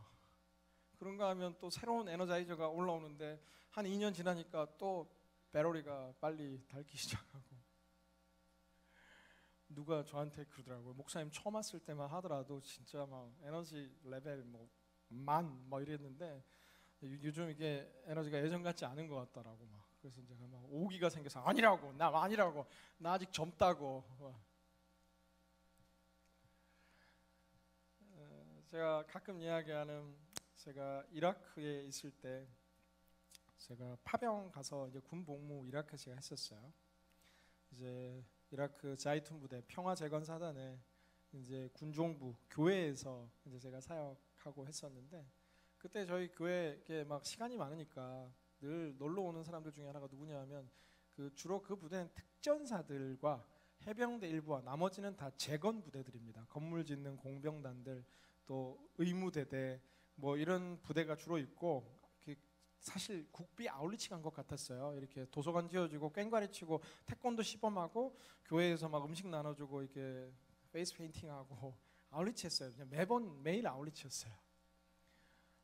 그런가 하면 또 새로운 에너자이저가 올라오는데 한 2년 지나니까 또 배터리가 빨리 닳기 시작하고 누가 저한테 그러더라고요. 목사님 처음 왔을 때만 하더라도 진짜 막 에너지 레벨 막 이랬는데 요즘 이게 에너지가 예전 같지 않은 것 같더라고 막. 그래서 제가 막 오기가 생겨서 아니라고 나 아직 젊다고. 제가 가끔 이야기하는 제가 이라크에 있을 때 제가 파병 가서 이제 군 복무 이라크 제가 했었어요. 이제 이라크 자이툰 부대 평화 재건 사단에 이제 군종부 교회에서 이제 제가 사역하고 했었는데 그때 저희 교회에 막 시간이 많으니까 늘 놀러 오는 사람들 중에 하나가 누구냐면 주로 그 부대는 특전사들과 해병대 일부와 나머지는 다 재건 부대들입니다. 건물 짓는 공병단들 또 의무대대 뭐 이런 부대가 주로 있고 사실 국비 아울리치 간 것 같았어요. 이렇게 도서관 지어주고 꽹과리 치고 태권도 시범하고 교회에서 막 음식 나눠주고 이렇게 페이스 페인팅하고 아울리치 했어요. 그냥 매일 아울리치였어요.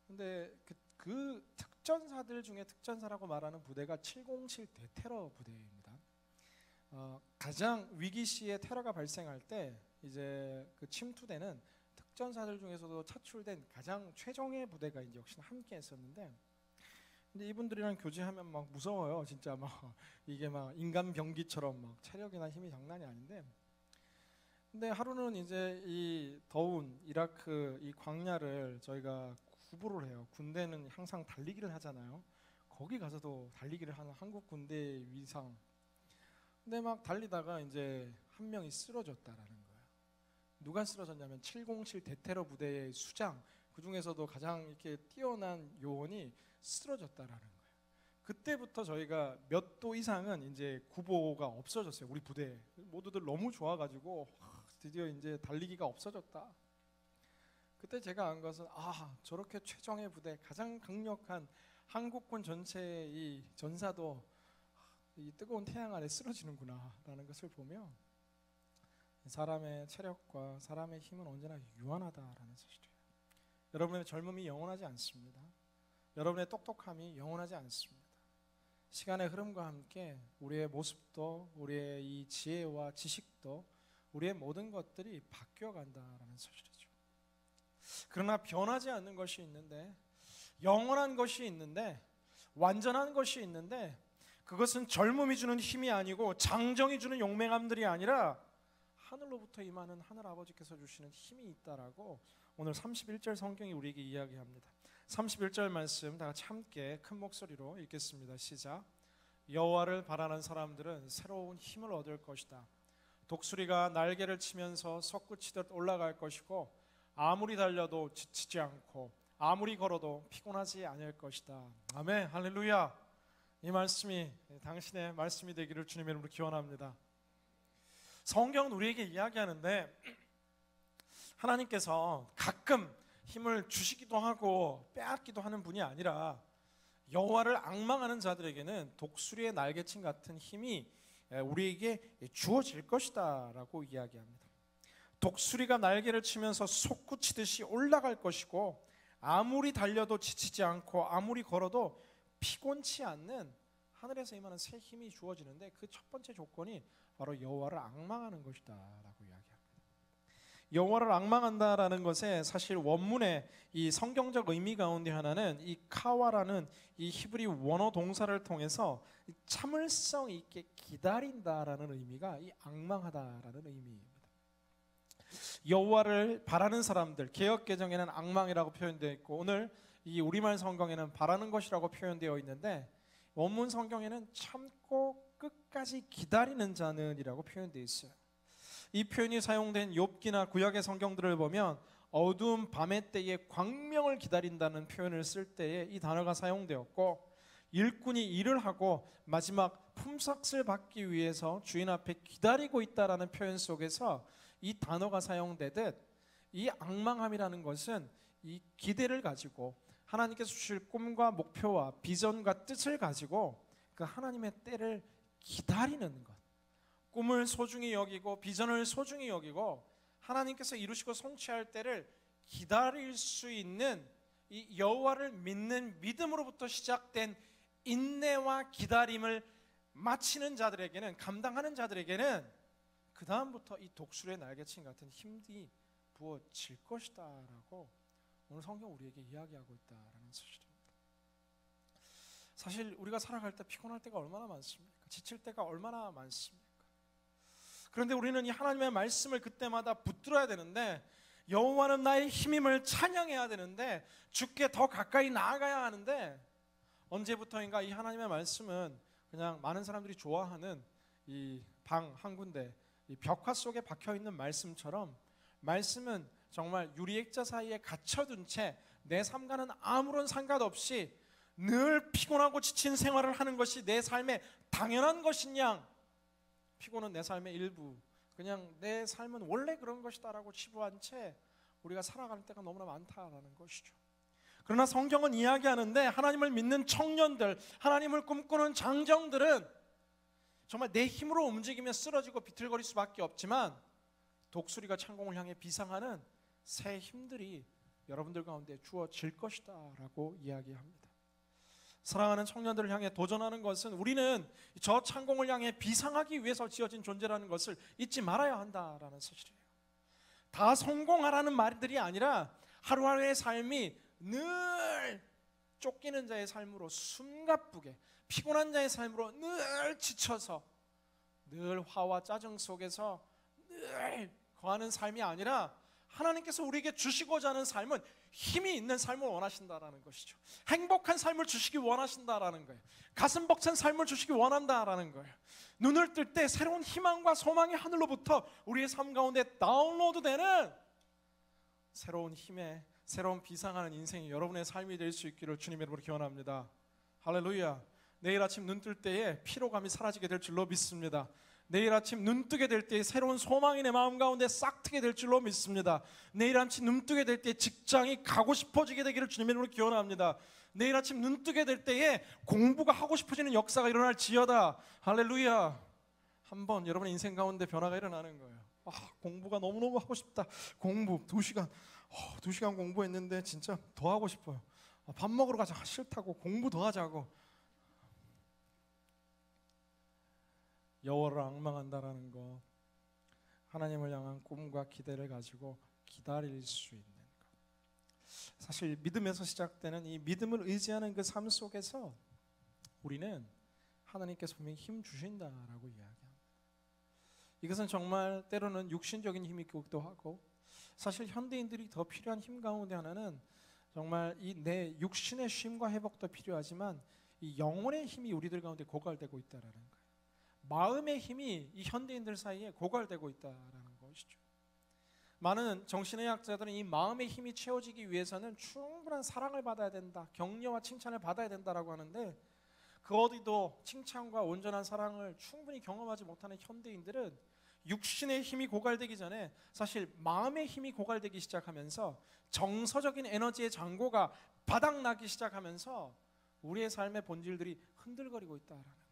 근데 그 특전사들 중에 특전사라고 말하는 부대가 707 대테러 부대입니다. 가장 위기시에 테러가 발생할 때 이제 그 침투대는 특전사들 중에서도 차출된 가장 최정예 부대가 이제 역시나 함께 했었는데 근데 이분들이랑 교제하면 막 무서워요. 진짜 막 이게 막 인간 병기처럼 막 체력이나 힘이 장난이 아닌데 근데 하루는 이제 이 더운 이라크 이 광야를 저희가 구보를 해요. 군대는 항상 달리기를 하잖아요. 거기 가서도 달리기를 하는 한국 군대의 위상. 근데 막 달리다가 이제 한 명이 쓰러졌다라는 거예요. 누가 쓰러졌냐면 707 대테러 부대의 수장, 그 중에서도 가장 이렇게 뛰어난 요원이 쓰러졌다라는 거예요. 그때부터 저희가 몇 도 이상은 이제 구보가 없어졌어요. 우리 부대 모두들 너무 좋아가지고 드디어 이제 달리기가 없어졌다. 그때 제가 안 것은 저렇게 최정예 부대 가장 강력한 한국군 전체의 이 전사도 이 뜨거운 태양 아래 쓰러지는구나라는 것을 보며 사람의 체력과 사람의 힘은 언제나 유한하다라는 사실이에요. 여러분의 젊음이 영원하지 않습니다. 여러분의 똑똑함이 영원하지 않습니다. 시간의 흐름과 함께 우리의 모습도 우리의 이 지혜와 지식도 우리의 모든 것들이 바뀌어간다라는 사실이죠. 그러나 변하지 않는 것이 있는데 영원한 것이 있는데 완전한 것이 있는데 그것은 젊음이 주는 힘이 아니고 장정이 주는 용맹함들이 아니라 하늘로부터 임하는 하늘아버지께서 주시는 힘이 있다라고 오늘 31절 성경이 우리에게 이야기합니다. 31절 말씀 다 같이 함께 큰 목소리로 읽겠습니다. 시작. 여호와를 바라는 사람들은 새로운 힘을 얻을 것이다. 독수리가 날개를 치면서 솟구치듯 올라갈 것이고 아무리 달려도 지치지 않고 아무리 걸어도 피곤하지 않을 것이다. 아멘. 할렐루야. 이 말씀이 당신의 말씀이 되기를 주님의 이름으로 기원합니다. 성경은 우리에게 이야기하는데 하나님께서 가끔 힘을 주시기도 하고 빼앗기도 하는 분이 아니라 여호와를 앙망하는 자들에게는 독수리의 날개침 같은 힘이 우리에게 주어질 것이다 라고 이야기합니다. 독수리가 날개를 치면서 솟구치듯이 올라갈 것이고 아무리 달려도 지치지 않고 아무리 걸어도 피곤치 않는 하늘에서 임하는 새 힘이 주어지는데 그 첫 번째 조건이 바로 여호와를 앙망하는 것이다 라고 이야기합니다. 여호와를 앙망한다라는 것에 사실 원문의 이 성경적 의미 가운데 하나는 이 카와라는 이 히브리 원어 동사를 통해서 참을성 있게 기다린다라는 의미가 이 앙망하다라는 의미입니다. 여호와를 바라는 사람들, 개역 개정에는 앙망이라고 표현되어 있고 오늘 이 우리말 성경에는 바라는 것이라고 표현되어 있는데 원문 성경에는 참고 끝까지 기다리는 자는이라고 표현되어 있어요. 이 표현이 사용된 욥기나 구약의 성경들을 보면 어두운 밤의 때에 광명을 기다린다는 표현을 쓸 때에 이 단어가 사용되었고 일꾼이 일을 하고 마지막 품삯을 받기 위해서 주인 앞에 기다리고 있다라는 표현 속에서 이 단어가 사용되듯 이 앙망함이라는 것은 이 기대를 가지고 하나님께서 주실 꿈과 목표와 비전과 뜻을 가지고 그 하나님의 때를 기다리는 것, 꿈을 소중히 여기고 비전을 소중히 여기고 하나님께서 이루시고 성취할 때를 기다릴 수 있는 이 여호와를 믿는 믿음으로부터 시작된 인내와 기다림을 마치는 자들에게는, 감당하는 자들에게는 그 다음부터 이 독수리의 날개침 같은 힘이 부어질 것이다 라고 오늘 성경 우리에게 이야기하고 있다라는 사실입니다. 사실 우리가 살아갈 때 피곤할 때가 얼마나 많습니까? 지칠 때가 얼마나 많습니까? 그런데 우리는 이 하나님의 말씀을 그때마다 붙들어야 되는데, 여호와는 나의 힘임을 찬양해야 되는데, 주께 더 가까이 나아가야 하는데, 언제부터인가 이 하나님의 말씀은 그냥 많은 사람들이 좋아하는 이 방 한 군데, 이 벽화 속에 박혀있는 말씀처럼, 말씀은 정말 유리액자 사이에 갇혀둔 채 내 삶과는 아무런 상관없이 늘 피곤하고 지친 생활을 하는 것이 내 삶의 당연한 것인 양, 피곤은 내 삶의 일부, 그냥 내 삶은 원래 그런 것이다라고 치부한 채 우리가 살아가는 때가 너무나 많다라는 것이죠. 그러나 성경은 이야기하는데, 하나님을 믿는 청년들, 하나님을 꿈꾸는 장정들은 정말 내 힘으로 움직이며 쓰러지고 비틀거릴 수밖에 없지만, 독수리가 창공을 향해 비상하는 새 힘들이 여러분들 가운데 주어질 것이다 라고 이야기합니다. 사랑하는 청년들을 향해 도전하는 것은, 우리는 저 창공을 향해 비상하기 위해서 지어진 존재라는 것을 잊지 말아야 한다라는 사실이에요. 다 성공하라는 말들이 아니라 하루하루의 삶이 늘 쫓기는 자의 삶으로 숨가쁘게, 피곤한 자의 삶으로 늘 지쳐서 늘 화와 짜증 속에서 늘 거하는 삶이 아니라, 하나님께서 우리에게 주시고자 하는 삶은 힘이 있는 삶을 원하신다라는 것이죠. 행복한 삶을 주시기 원하신다라는 거예요. 가슴 벅찬 삶을 주시기 원한다라는 거예요. 눈을 뜰 때 새로운 희망과 소망의 하늘로부터 우리의 삶 가운데 다운로드되는 새로운 힘에, 새로운 비상하는 인생이 여러분의 삶이 될 수 있기를 주님의 이름으로 기원합니다. 할렐루야. 내일 아침 눈 뜰 때에 피로감이 사라지게 될 줄로 믿습니다. 내일 아침 눈 뜨게 될 때 새로운 소망이 내 마음 가운데 싹 트게 될 줄로 믿습니다. 내일 아침 눈 뜨게 될 때 직장이 가고 싶어지게 되기를 주님의 이름으로 기원합니다. 내일 아침 눈 뜨게 될 때에 공부가 하고 싶어지는 역사가 일어날 지어다. 할렐루야. 한번 여러분의 인생 가운데 변화가 일어나는 거예요. 공부가 너무너무 하고 싶다. 공부 2시간 공부했는데 진짜 더 하고 싶어요. 밥 먹으러 가자. 싫다고. 공부 더 하자고. 여호와를 앙망한다라는 것, 하나님을 향한 꿈과 기대를 가지고 기다릴 수 있는 것. 사실 믿음에서 시작되는 이 믿음을 의지하는 그 삶 속에서 우리는 하나님께서 분명히 힘 주신다라고 이야기합니다. 이것은 정말 때로는 육신적인 힘이기도 하고, 사실 현대인들이 더 필요한 힘 가운데 하나는 정말 이 내 육신의 쉼과 회복도 필요하지만 이 영혼의 힘이 우리들 가운데 고갈되고 있다라는 거예요. 마음의 힘이 이 현대인들 사이에 고갈되고 있다라는 것이죠. 많은 정신의학자들은 이 마음의 힘이 채워지기 위해서는 충분한 사랑을 받아야 된다, 격려와 칭찬을 받아야 된다라고 하는데, 그 어디도 칭찬과 온전한 사랑을 충분히 경험하지 못하는 현대인들은 육신의 힘이 고갈되기 전에 사실 마음의 힘이 고갈되기 시작하면서 정서적인 에너지의 잔고가 바닥나기 시작하면서 우리의 삶의 본질들이 흔들거리고 있다라는 거예요.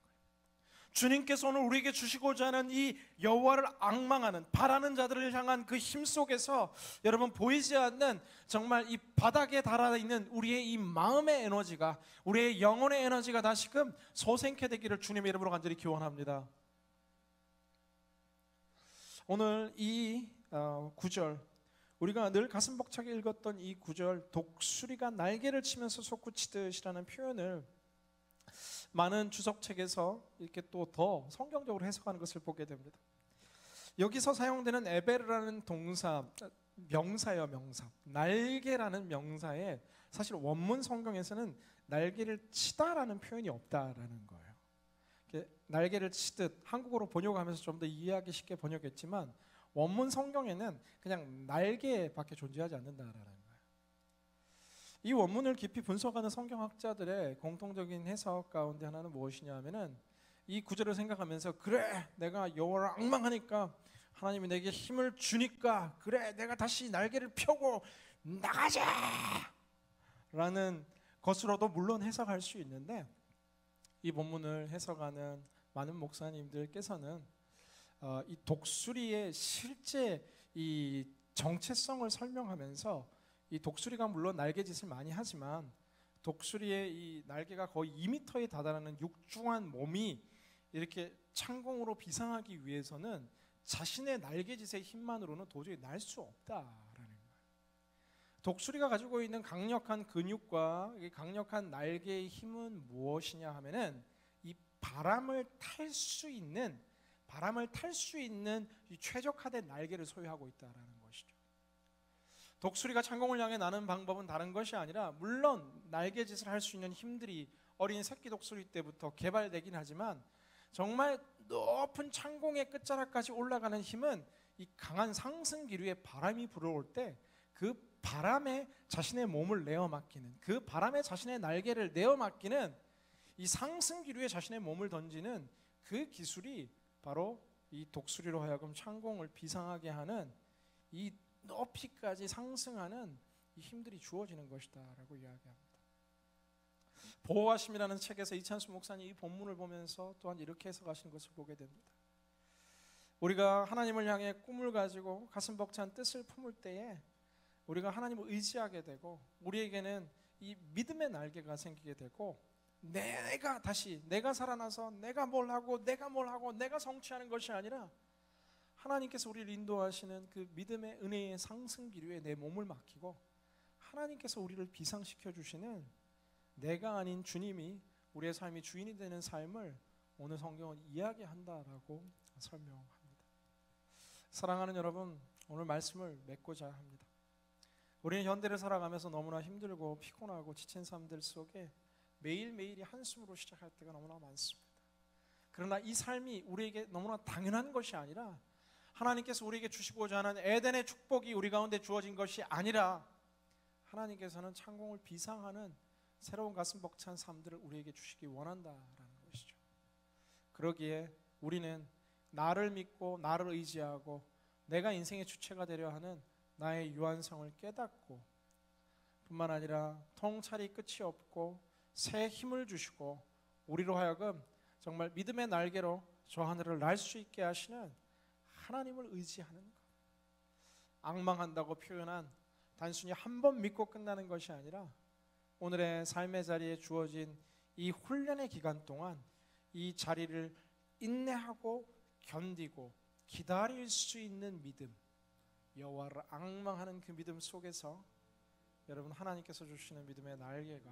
주님께서 오늘 우리에게 주시고자 하는 이 여호와를 앙망하는, 바라는 자들을 향한 그 힘 속에서 여러분, 보이지 않는 정말 이 바닥에 달아있는 우리의 이 마음의 에너지가, 우리의 영혼의 에너지가 다시금 소생케 되기를 주님의 이름으로 간절히 기원합니다. 오늘 이 구절, 우리가 늘 가슴 벅차게 읽었던 이 구절, 독수리가 날개를 치면서 솟구치듯이라는 표현을 많은 주석책에서 이렇게 또 더 성경적으로 해석하는 것을 보게 됩니다. 여기서 사용되는 에베르라는 동사, 명사예요, 명사. 날개라는 명사에 사실 원문 성경에서는 날개를 치다라는 표현이 없다라는 거예요. 날개를 치듯 한국어로 번역하면서 좀 더 이해하기 쉽게 번역했지만, 원문 성경에는 그냥 날개밖에 존재하지 않는다라는 거예요. 이 원문을 깊이 분석하는 성경학자들의 공통적인 해석 가운데 하나는 무엇이냐 하면은, 이 구절을 생각하면서, 그래 내가 여호와를 앙망하니까 하나님이 내게 힘을 주니까, 그래 내가 다시 날개를 펴고 나가자! 라는 것으로도 물론 해석할 수 있는데, 이 본문을 해석하는 많은 목사님들께서는 이 독수리의 실제 이 정체성을 설명하면서, 이 독수리가 물론 날개짓을 많이 하지만 독수리의 이 날개가 거의 2m에 달하는 육중한 몸이 이렇게 창공으로 비상하기 위해서는 자신의 날개짓의 힘만으로는 도저히 날 수 없다라는 거예요. 독수리가 가지고 있는 강력한 근육과 이 강력한 날개의 힘은 무엇이냐 하면은 이 바람을 탈 수 있는 이 최적화된 날개를 소유하고 있다라는 것이죠. 독수리가 창공을 향해 나는 방법은 다른 것이 아니라, 물론 날개짓을 할 수 있는 힘들이 어린 새끼 독수리 때부터 개발되긴 하지만 정말 높은 창공의 끝자락까지 올라가는 힘은 이 강한 상승 기류의 바람이 불어올 때 그 바람에 자신의 몸을 내어 맡기는, 그 바람에 자신의 날개를 내어 맡기는, 이 상승 기류에 자신의 몸을 던지는 그 기술이 바로 이 독수리로 하여금 창공을 비상하게 하는, 이 높이까지 상승하는 이 힘들이 주어지는 것이다 라고 이야기합니다. 보호하심이라는 책에서 이찬수 목사님 이 본문을 보면서 또한 이렇게 해석하신 것을 보게 됩니다. 우리가 하나님을 향해 꿈을 가지고 가슴 벅찬 뜻을 품을 때에 우리가 하나님을 의지하게 되고, 우리에게는 이 믿음의 날개가 생기게 되고, 내가 살아나서 내가 뭘 하고 내가 성취하는 것이 아니라 하나님께서 우리를 인도하시는 그 믿음의 은혜의 상승 기류에 내 몸을 맡기고, 하나님께서 우리를 비상시켜 주시는, 내가 아닌 주님이 우리의 삶이 주인이 되는 삶을 오늘 성경은 이야기한다라고 설명합니다. 사랑하는 여러분, 오늘 말씀을 맺고자 합니다. 우리는 현대를 살아가면서 너무나 힘들고 피곤하고 지친 삶들 속에 매일매일이 한숨으로 시작할 때가 너무나 많습니다. 그러나 이 삶이 우리에게 너무나 당연한 것이 아니라, 하나님께서 우리에게 주시고자 하는 에덴의 축복이 우리 가운데 주어진 것이 아니라, 하나님께서는 창공을 비상하는 새로운 가슴 벅찬 삶들을 우리에게 주시기 원한다라는 것이죠. 그러기에 우리는 나를 믿고 나를 의지하고 내가 인생의 주체가 되려 하는 나의 유한성을 깨닫고, 뿐만 아니라 통찰이 끝이 없고 새 힘을 주시고 우리로 하여금 정말 믿음의 날개로 저 하늘을 날 수 있게 하시는 하나님을 의지하는 것, 앙망한다고 표현한 단순히 한 번 믿고 끝나는 것이 아니라, 오늘의 삶의 자리에 주어진 이 훈련의 기간 동안 이 자리를 인내하고 견디고 기다릴 수 있는 믿음, 여호와를 앙망하는 그 믿음 속에서 여러분, 하나님께서 주시는 믿음의 날개가,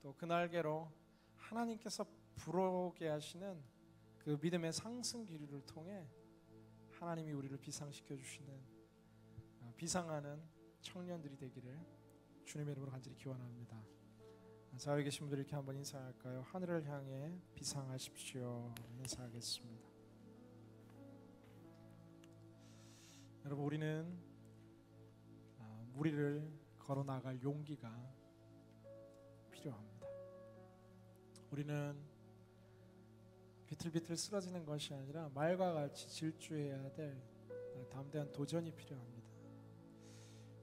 또 그 날개로 하나님께서 불어오게 하시는 그 믿음의 상승 기류를 통해 하나님이 우리를 비상시켜 주시는 비상하는 청년들이 되기를 주님의 이름으로 간절히 기원합니다. 자리에 계신 분들 이렇게 한번 인사할까요? 하늘을 향해 비상하십시오. 인사하겠습니다. 여러분, 우리는 무리를 걸어 나갈 용기가 필요합니다. 우리는 비틀비틀 쓰러지는 것이 아니라 말과 같이 질주해야 될 담대한 도전이 필요합니다.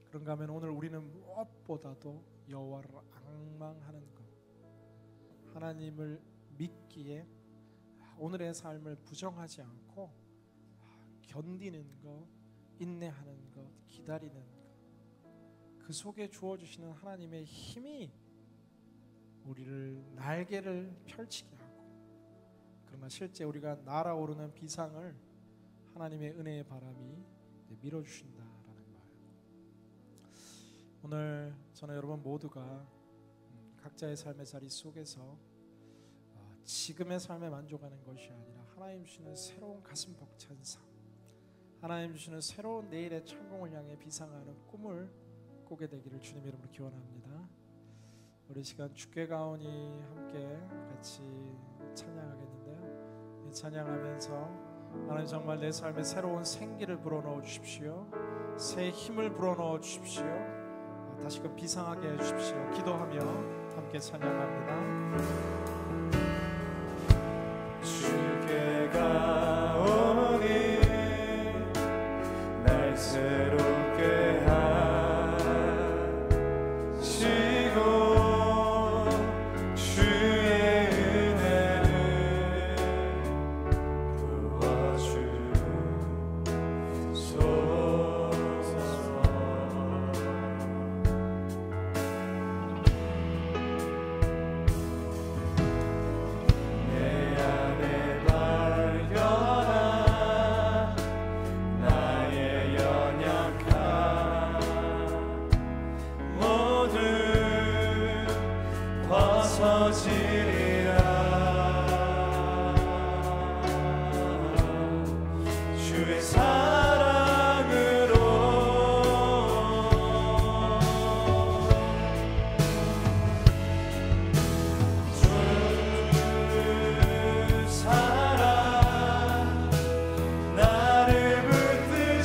그런가 하면 오늘 우리는 무엇보다도 여호와를 앙망하는 것, 하나님을 믿기에 오늘의 삶을 부정하지 않고 견디는 것, 인내하는 것, 기다리는 것, 그 속에 주어주시는 하나님의 힘이 우리를 날개를 펼치게 하고, 그러나 실제 우리가 날아오르는 비상을 하나님의 은혜의 바람이 밀어주신다라는 거예요. 오늘 저는 여러분 모두가 각자의 삶의 자리 속에서 지금의 삶에 만족하는 것이 아니라 하나님 주시는 새로운 가슴 벅찬 삶, 하나님 주시는 새로운 내일의 창공을 향해 비상하는 꿈을 꾸게 되기를 주님 이름으로 기원합니다. 우리 시간 주께 가오니 함께 같이 찬양하겠는데요. 이 찬양하면서 하나님 정말 내 삶에 새로운 생기를 불어넣어 주십시오. 새 힘을 불어넣어 주십시오. 다시금 비상하게 해주십시오. 기도하며 함께 찬양합니다. 주께 가오니 날 새롭게 하소서. 주의 사랑으로 주 사랑 나를 붙드시고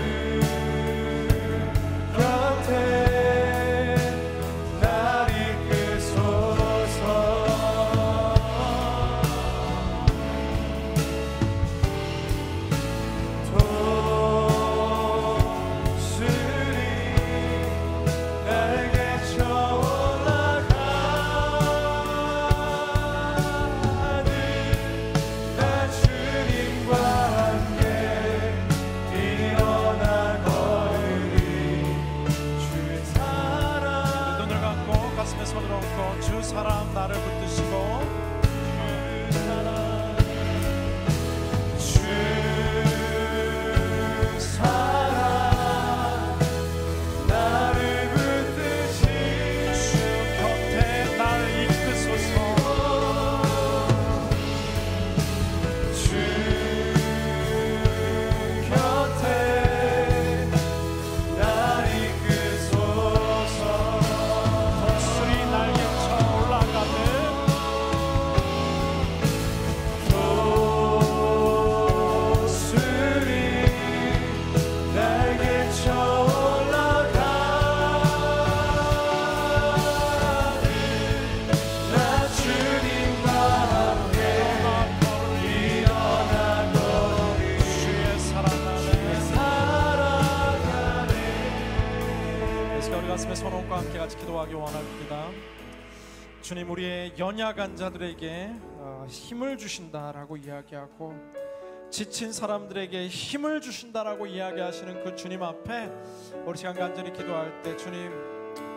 주 곁에 날 이끄소서. 도술이 날개 쳐올라가는 나 주님과 함께 일어나 걸으리. 주의 사랑 눈을 감고 가슴에 손을 얹고 주 사랑 나를 붙드시고 주 사랑 나를 붙드시고 주 곁에 날 이끄소서. 주 곁에 날 이끄소서. 독수리 날개쳐 올라가는 도술이 날개 쳐올라가는 나 주님과 함께 일어나 걸으리. 주의 사랑 안에 사랑하네. 이 시간 우리 가슴에 손 얹고 함께 같이 기도하기 원합니다. 주님, 우리의 연약한 자들에게 힘을 주신다라고 이야기하고 지친 사람들에게 힘을 주신다라고 이야기하시는 그 주님 앞에 우리 시간 간절히 기도할 때 주님,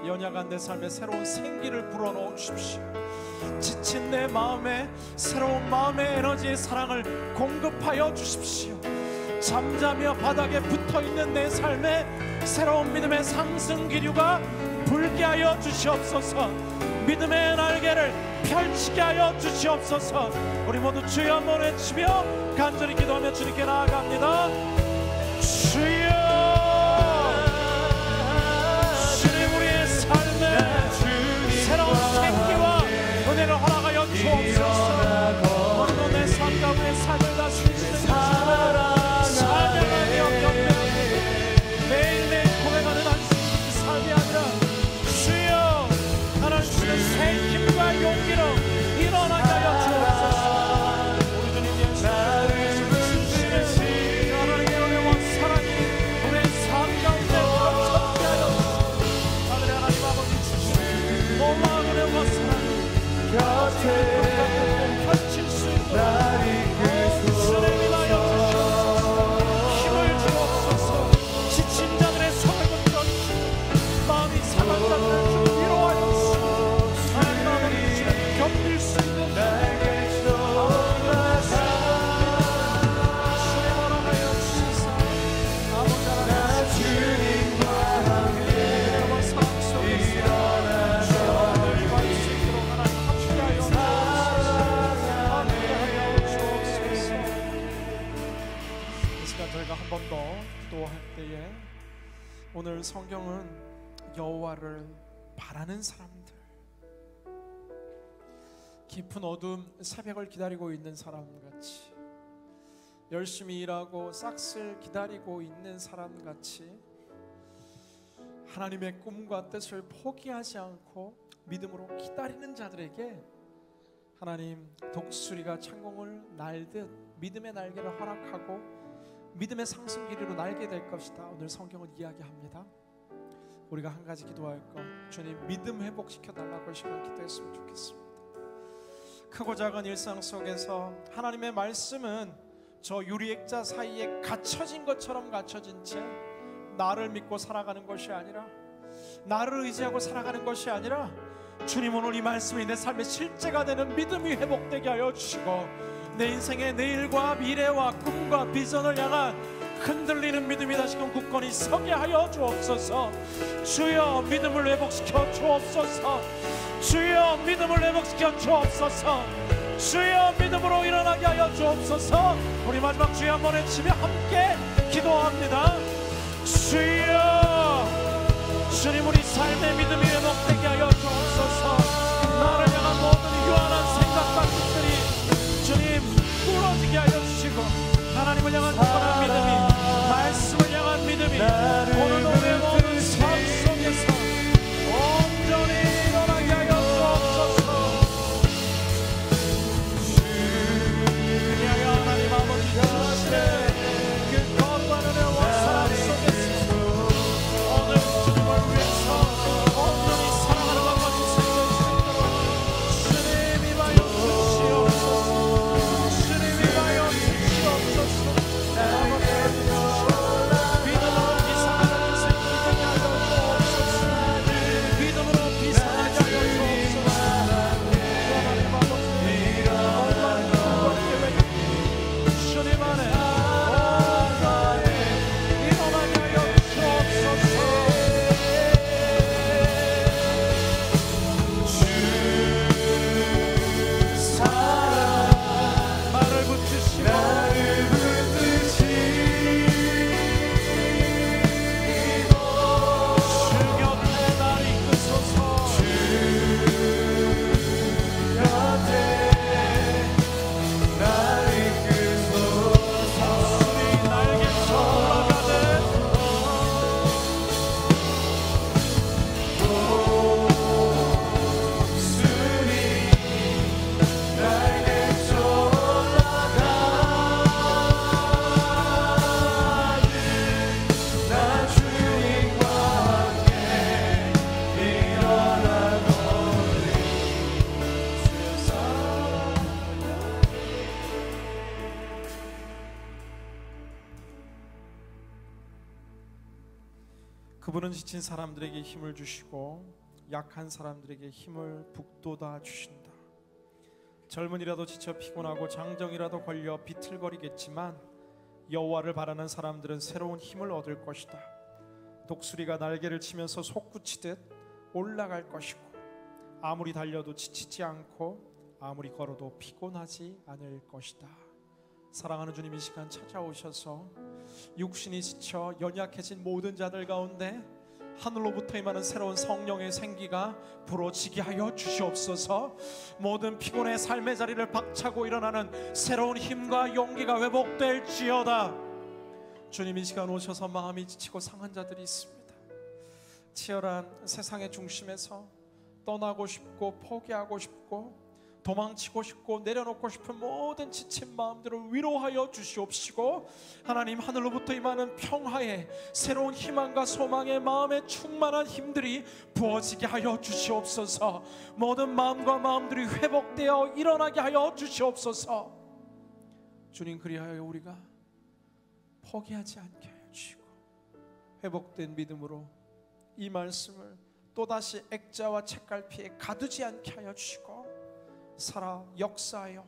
연약한 내 삶에 새로운 생기를 불어넣어 주십시오. 지친 내 마음에 새로운 마음의 에너지의 사랑을 공급하여 주십시오. 잠자며 바닥에 붙어있는 내 삶에 새로운 믿음의 상승 기류가 불게 하여 주시옵소서. 믿음의 날개를 펼치게 하여 주시옵소서. 우리 모두 주여 한번 외치며 간절히 기도하며 주님께 나아갑니다. 주여, 주님, 우리의 삶에 새로운 생기와 은혜를 허락하여 주옵소서. 오늘도 내 삶 가운데 삶을 다스리시는 사명하게 여겨며 매일매일 고백하는 삶이 아니라 주여, 하나님 주는 새 힘과 용기로 일어나게 하여 주옵소서. 우리 주님 예수 그리스도의 하나님의 은혜와 사랑이 우리의 삶 가운데 넘쳐나게 하여 주옵소서. 하늘의 하나님 아버지, 주신 놀라운 은혜와 사랑이 곁에 펼칠 수 있도록 날 이끄소서. 힘을 주옵소서. 지친 자들의 손을 붙들어주시고 마음이 상한 자들을 주님 위로하여 주시고 하나님 아버지, 주님 견딜 수 있는 날개 쳐올라가 주님 허락하여 주시사 아버지 나 하나님 주님과 함께 은혜와 사랑 속에서 주님을 구할 수 있도록 하나님 함께하여 주옵소서. 이 시간 저희가 한 번 더 기도할 때에 오늘 성경은 여호와를 바라는 사람들, 깊은 어둠 새벽을 기다리고 있는 사람같이, 열심히 일하고 싹쓸 기다리고 있는 사람같이 하나님의 꿈과 뜻을 포기하지 않고 믿음으로 기다리는 자들에게 하나님 독수리가 창공을 날듯 믿음의 날개를 허락하고 믿음의 상승 길이로 날게 될 것이다. 오늘 성경은 이야기합니다. 우리가 한 가지 기도할 것, 주님 믿음 회복시켜 달라고 시간 기도했으면 좋겠습니다. 크고 작은 일상 속에서 하나님의 말씀은 저 유리액자 사이에 갇혀진 것처럼 갇혀진 채 나를 믿고 살아가는 것이 아니라, 나를 의지하고 살아가는 것이 아니라 주님, 오늘 이 말씀이 내 삶의 실제가 되는 믿음이 회복되게 하여 주시고 내 인생의 내일과 미래와 꿈과 비전을 향한 흔들리는 믿음이 다시금 굳건히 서게 하여 주옵소서. 주여 믿음을 회복시켜 주옵소서. 주여 믿음을 회복시켜 주옵소서. 주여 믿음으로 일어나게 하여 주옵소서. 우리 마지막 주여 한번 외치며 함께 기도합니다. 주여, 주님 우리 삶의 믿음이 회복되게 하여 주옵소서. 나를 향한 모든 유한한 생각과 뜻들이 주님 부러지게 하여 주시고, 하나님을 향한 굳건한 믿음이, 말씀을 향한 믿음이 오늘도 우리의 모든 삶 속에서 온전히 일어나게 하여 주옵소서. 그리하여 하나님 아버지 주시네 그 거룩한 은혜와 사랑 속에서 오늘 주님을 위해서 온전히 사랑하는 것과 주시는 주님 임하여 주시옵소서. 주님 임하여 주시옵소서. 믿음으로 비상하는 인생 되게 하여 주옵소서. 믿음으로 비상하게 하여 주옵소서. 하나님 아버지 주님 안에 일어나게 하여 주옵소서. 말을 붙이시고 주 곁에 날 이끄소서. 우리 날개처럼 올라가네. 그분은 지친 사람들에게 힘을 주시고 약한 사람들에게 힘을 북돋아 주신다. 젊은이라도 지쳐 피곤하고 장정이라도 걸려 비틀거리겠지만 여호와를 바라는 사람들은 새로운 힘을 얻을 것이다. 독수리가 날개를 치면서 솟구치듯 올라갈 것이고, 아무리 달려도 지치지 않고 아무리 걸어도 피곤하지 않을 것이다. 사랑하는 주님, 이 시간 찾아오셔서 육신이 지쳐 연약해진 모든 자들 가운데 하늘로부터 임하는 새로운 성령의 생기가 불어지게 하여 주시옵소서. 모든 피곤의 삶의 자리를 박차고 일어나는 새로운 힘과 용기가 회복될지어다. 주님, 이 시간 오셔서 마음이 지치고 상한 자들이 있습니다. 치열한 세상의 중심에서 떠나고 싶고 포기하고 싶고 도망치고 싶고 내려놓고 싶은 모든 지친 마음들을 위로하여 주시옵시고, 하나님 하늘로부터 임하는 평화의 새로운 희망과 소망의 마음에 충만한 힘들이 부어지게 하여 주시옵소서. 모든 마음과 마음들이 회복되어 일어나게 하여 주시옵소서. 주님, 그리하여 우리가 포기하지 않게 하여 주시고 회복된 믿음으로 이 말씀을 또다시 액자와 책갈피에 가두지 않게 하여 주시고 살아 역사하여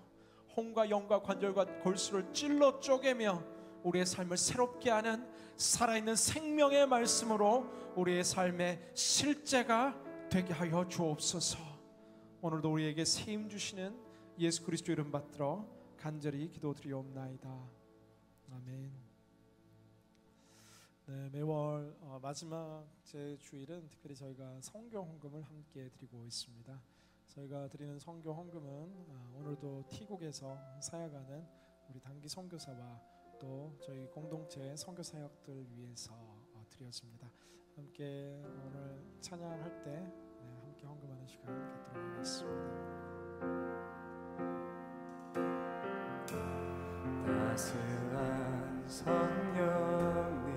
혼과 영과 관절과 골수를 찔러 쪼개며 우리의 삶을 새롭게 하는 살아있는 생명의 말씀으로 우리의 삶의 실제가 되게 하여 주옵소서. 오늘도 우리에게 세임 주시는 예수 그리스도 이름 받들어 간절히 기도드리옵나이다. 아멘. 네, 매월 마지막 제 주일은 특별히 저희가 성교 헌금을 함께 드리고 있습니다. 저희가 드리는 성교 헌금은 오늘도 T국에서 사역하는 우리 단기 선교사와 또 저희 공동체 선교 사역들 위해서 드렸습니다. 함께 오늘 찬양할 때 함께 헌금하는 시간 갖도록 하겠습니다. 따스한 성령님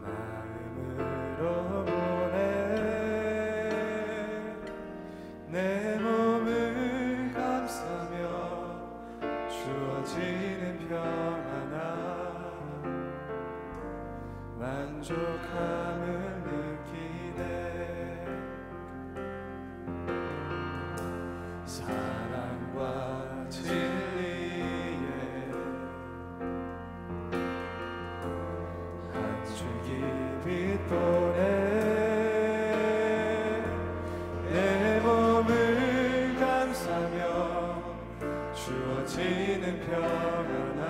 마음으로 내 몸을 감싸며 주어지는 평안함 만족함을 느끼네. 사랑과 진리의 주어지는 평안함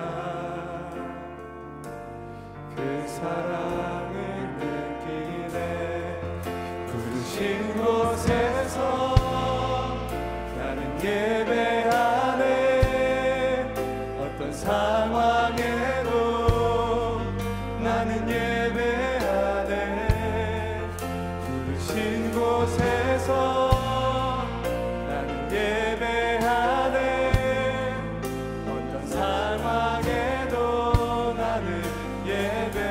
그 사랑을 느끼네 부르신 곳에서 나는 예배하네 어떤 상황에도 나는 예배하네 부르신 곳에서 나는 예배하네 어떤 상황에도 나는 예배하네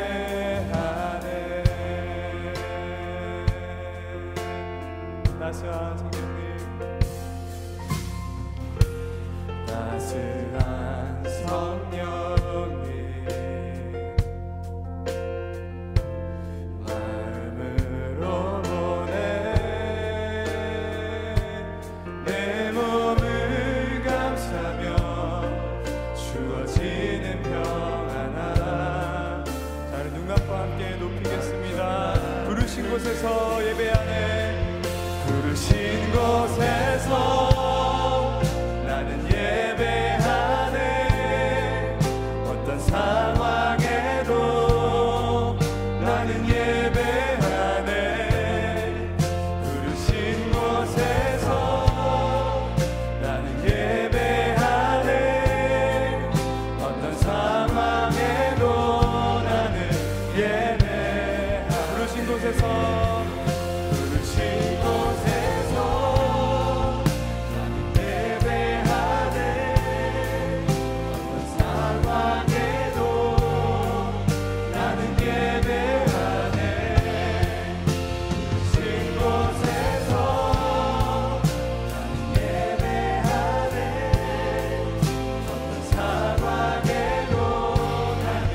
따스한 성령님 따스한 성령님 마음으로 보내 내 몸을 감싸며 주어지는 평안함 자 눈 감고 함께 높이겠습니다 부르신 곳에서 예배하네 부르신 곳에서 나는 예배하네 어떤 상황에도 나는 예배하네 부르신 곳에서 나는 예배하네 어떤 상황에도 나는 예배하네 부르신 곳에서 부르신 곳에서 나는 예배하네 어떤 상황에도 나는 예배하네 부르신 곳에서 나는 예배하네 어떤 상황에도 나는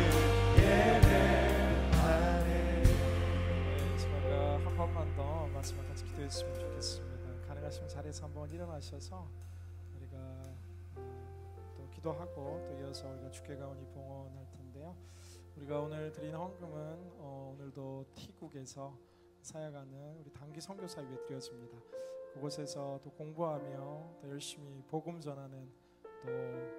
예배하네 저희가 한 번만 더 말씀을 같이 기도했으면 좋겠습니다. 가능하시면 자리에서 한번 일어나셔서 우리가 또 기도하고 또 이어서 우리가 주께 가오니 봉헌할 텐데요. 우리가 오늘 드린 헌금은 오늘도 T국에서 사역하는 우리 단기 선교사 위에 드려집니다. 그곳에서 또 공부하며 또 열심히 복음 전하는 또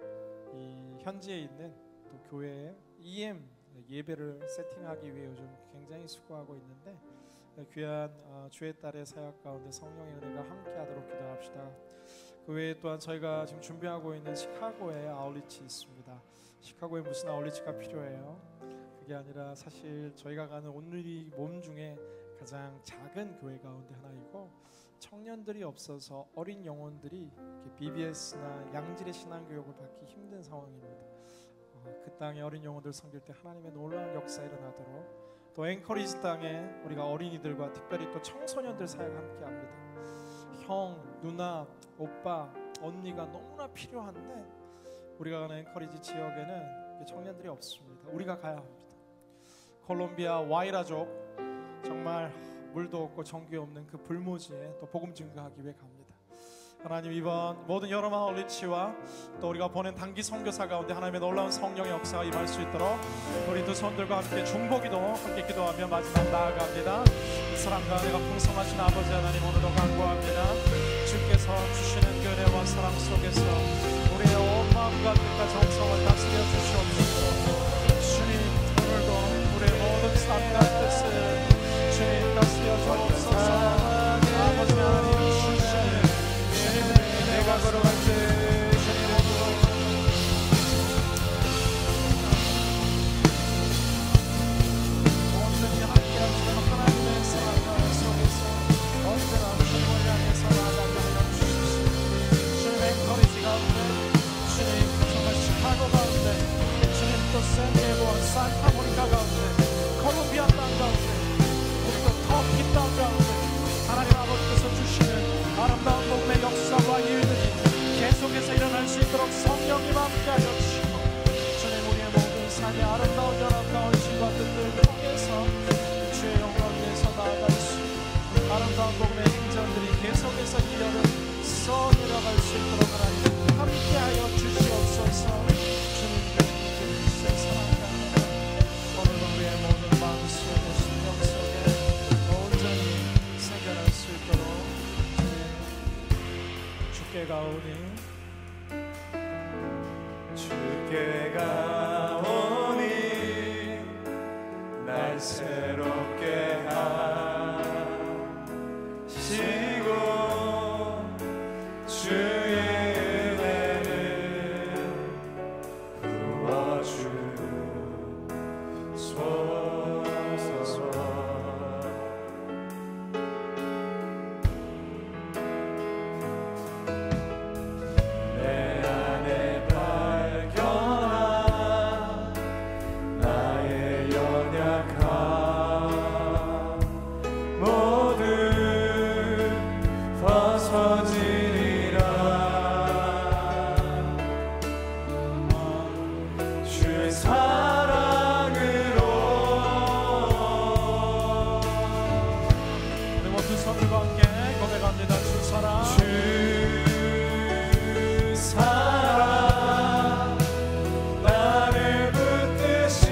이 현지에 있는 또 교회에 EM 예배를 세팅하기 위해 요즘 굉장히 수고하고 있는데 귀한 주의 딸의 사역 가운데 성령의 은혜가 함께하도록 기도합시다. 그 외에 또한 저희가 지금 준비하고 있는 시카고에 아울리치 있습니다. 시카고에 무슨 아울리치가 필요해요? 그게 아니라 사실 저희가 가는 온누리 몸 중에 가장 작은 교회 가운데 하나이고 청년들이 없어서 어린 영혼들이 BBS나 양질의 신앙교육을 받기 힘든 상황입니다. 그 땅의 어린 영혼들 섬길 때 하나님의 놀라운 역사 일어나도록 또 앵커리지 땅에 우리가 어린이들과 특별히 또 청소년들 사역 함께합니다. 형, 누나, 오빠, 언니가 너무나 필요한데 우리가 가는 앵커리지 지역에는 청년들이 없습니다. 우리가 가야 합니다. 콜롬비아 와이라족 정말 물도 없고 전기 없는 그 불모지에 또 복음 증거하기 위해 갑니다. 하나님 이번 모든 여러 아울리치와 또 우리가 보낸 단기 선교사 가운데 하나님의 놀라운 성령의 역사가 임할 수 있도록 우리 두 손들과 함께 중보기도 함께 기도하며 마지막 나아갑니다. 사랑과 은혜가 풍성하신 아버지 하나님 오늘도 간구합니다. 주께서 주시는 그 은혜와 사랑 속에서 우리의 온 마음과 뜻과 정성을 다스려 주시옵소서. 주님 오늘도 우리의 모든 삶과 뜻을 주님 다스려 주옵소서. 아버지 하나님 주님의 은혜가 걸어갈 때 주님 온전히 함께하시는 하나님의 사랑 속에서 언제나 주님을 향해서 나아가게 하여 주십시오. 주님의 앵커리지 가운데 주님 정말 시카고 가운데 주님 또 샌디에고 산타모니카 가운데 콜롬비아 땅 가운데 터키 땅 가운데 하나님 아버지께서 주시는 아름다운 복음의 역사와 일들이 계속해서 일어날 수 있도록 성령님 함께하여 주시고 주님 우리의 모든 삶의 아름다운 연합과 헌신과 뜻들을 통해서 주의 영광을 위해서 나아갈 수 있는 아름다운 복음의 행전들이 계속해서 이 여름 써 내려갈 수 있도록 하나님 함께하여 주시옵소서. 주님께 주신 사랑합니다. 오늘도 우리의 모든 마음속에 심령 속에 온전히 생겨날 수 있도록 주께 가오니 주께 가오니 날 새롭게 하시고 주의 은혜를 부어주소서. 내 안에 발견한 나의 연약함 모두 벗어지리라. 주의 사랑으로 우리 모두 손들과 함께 고백합니다. 주 사랑, 주 사랑 나를 붙드시고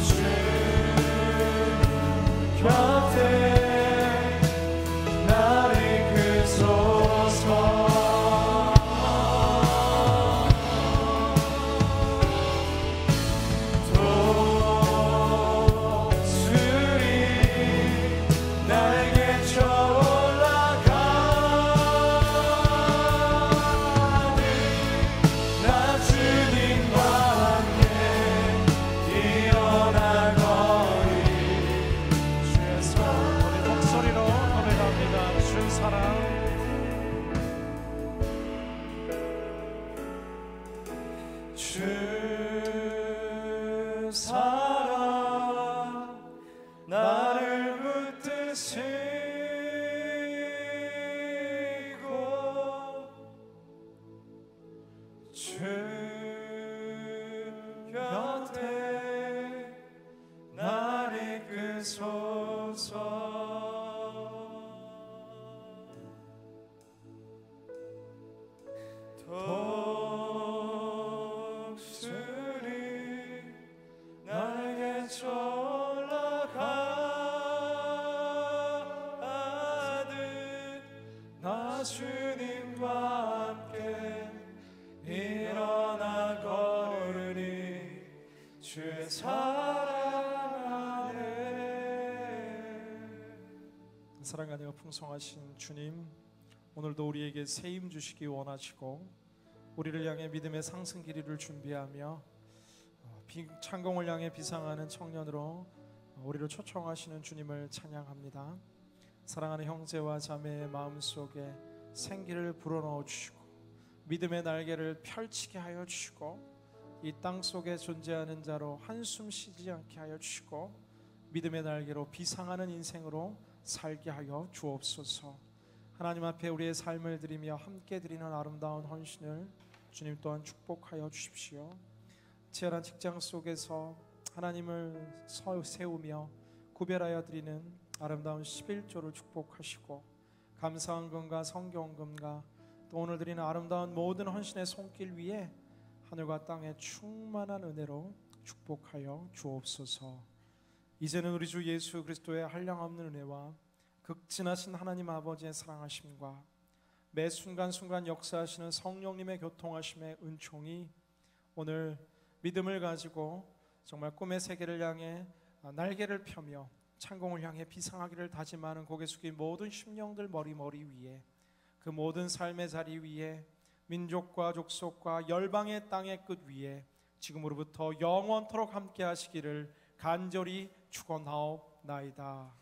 주 곁에 나를 이끄소서. 독수리 날개 쳐올라가는 나 주님과 함께 일어나거니 주의 사랑. 우리 목소리로 고백합니다. 주 사랑, 주 사랑 나를 붙드시고 주 곁에 나를 이끄소서. 독수리 날개 쳐올라가듯 나 주님과 함께 일어나 걸으니 주의 사랑 안에. 사랑과 은혜가 풍성하신 주님, 오늘도 우리에게 세임 주시기 원하시고 우리를 향해 믿음의 상승 길이를 준비하며 창공을 향해 비상하는 청년으로 우리를 초청하시는 주님을 찬양합니다. 사랑하는 형제와 자매의 마음속에 생기를 불어넣어 주시고 믿음의 날개를 펼치게 하여 주시고 이 땅 속에 존재하는 자로 한숨 쉬지 않게 하여 주시고 믿음의 날개로 비상하는 인생으로 살게 하여 주옵소서. 하나님 앞에 우리의 삶을 드리며 함께 드리는 아름다운 헌신을 주님 또한 축복하여 주십시오. 치열한 직장 속에서 하나님을 세우며 구별하여 드리는 아름다운 11조를 축복하시고 감사헌금과 성경헌금과 또 오늘 드리는 아름다운 모든 헌신의 손길 위에 하늘과 땅의 충만한 은혜로 축복하여 주옵소서. 이제는 우리 주 예수 그리스도의 한량없는 은혜와 극진하신 하나님 아버지의 사랑하심과 매 순간순간 역사하시는 성령님의 교통하심의 은총이 오늘 믿음을 가지고 정말 꿈의 세계를 향해 날개를 펴며 창공을 향해 비상하기를 다짐하는 고개 숙인 모든 심령들 머리 위에 그 모든 삶의 자리 위에 민족과 족속과 열방의 땅의 끝 위에 지금으로부터 영원토록 함께 하시기를 간절히 축원하옵나이다.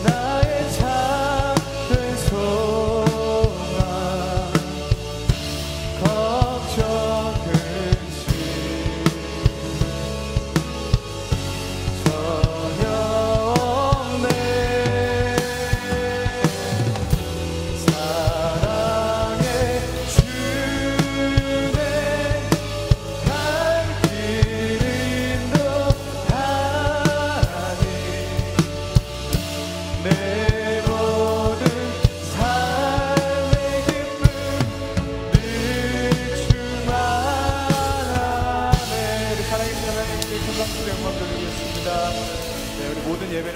나의 작은 소망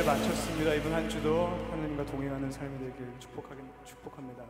마쳤습니다. 이번 한 주도 하나님과 동행하는 삶이 되길 축복합니다.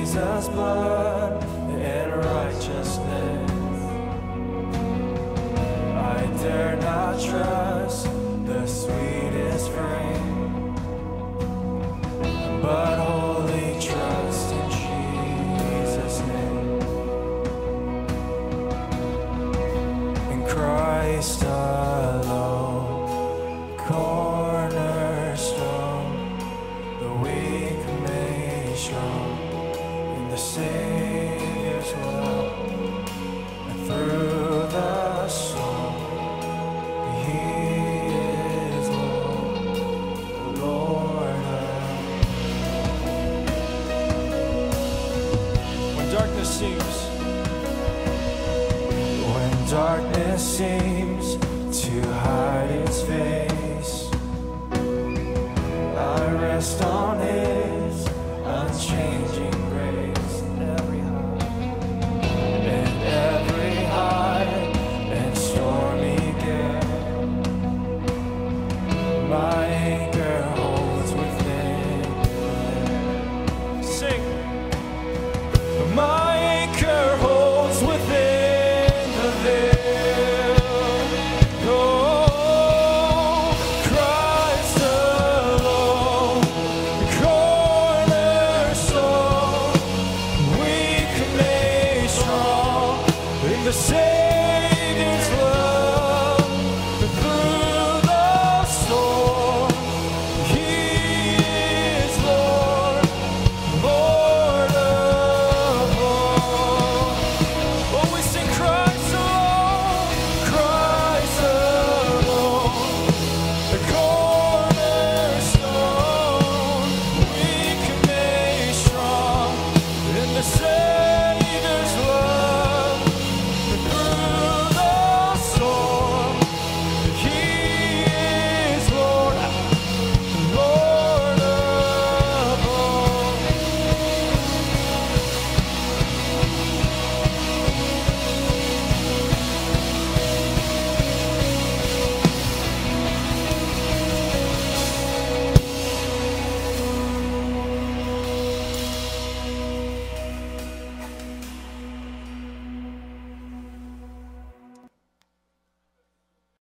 Jesus' blood and righteousness. I dare not trust the sweetest frame, but wholly trust in Jesus' name. In Christ alone, cornerstone, the weak made strong. The Savior's love, and through the song, He is Lord, the Lord When darkness seems to hide its face, I rest on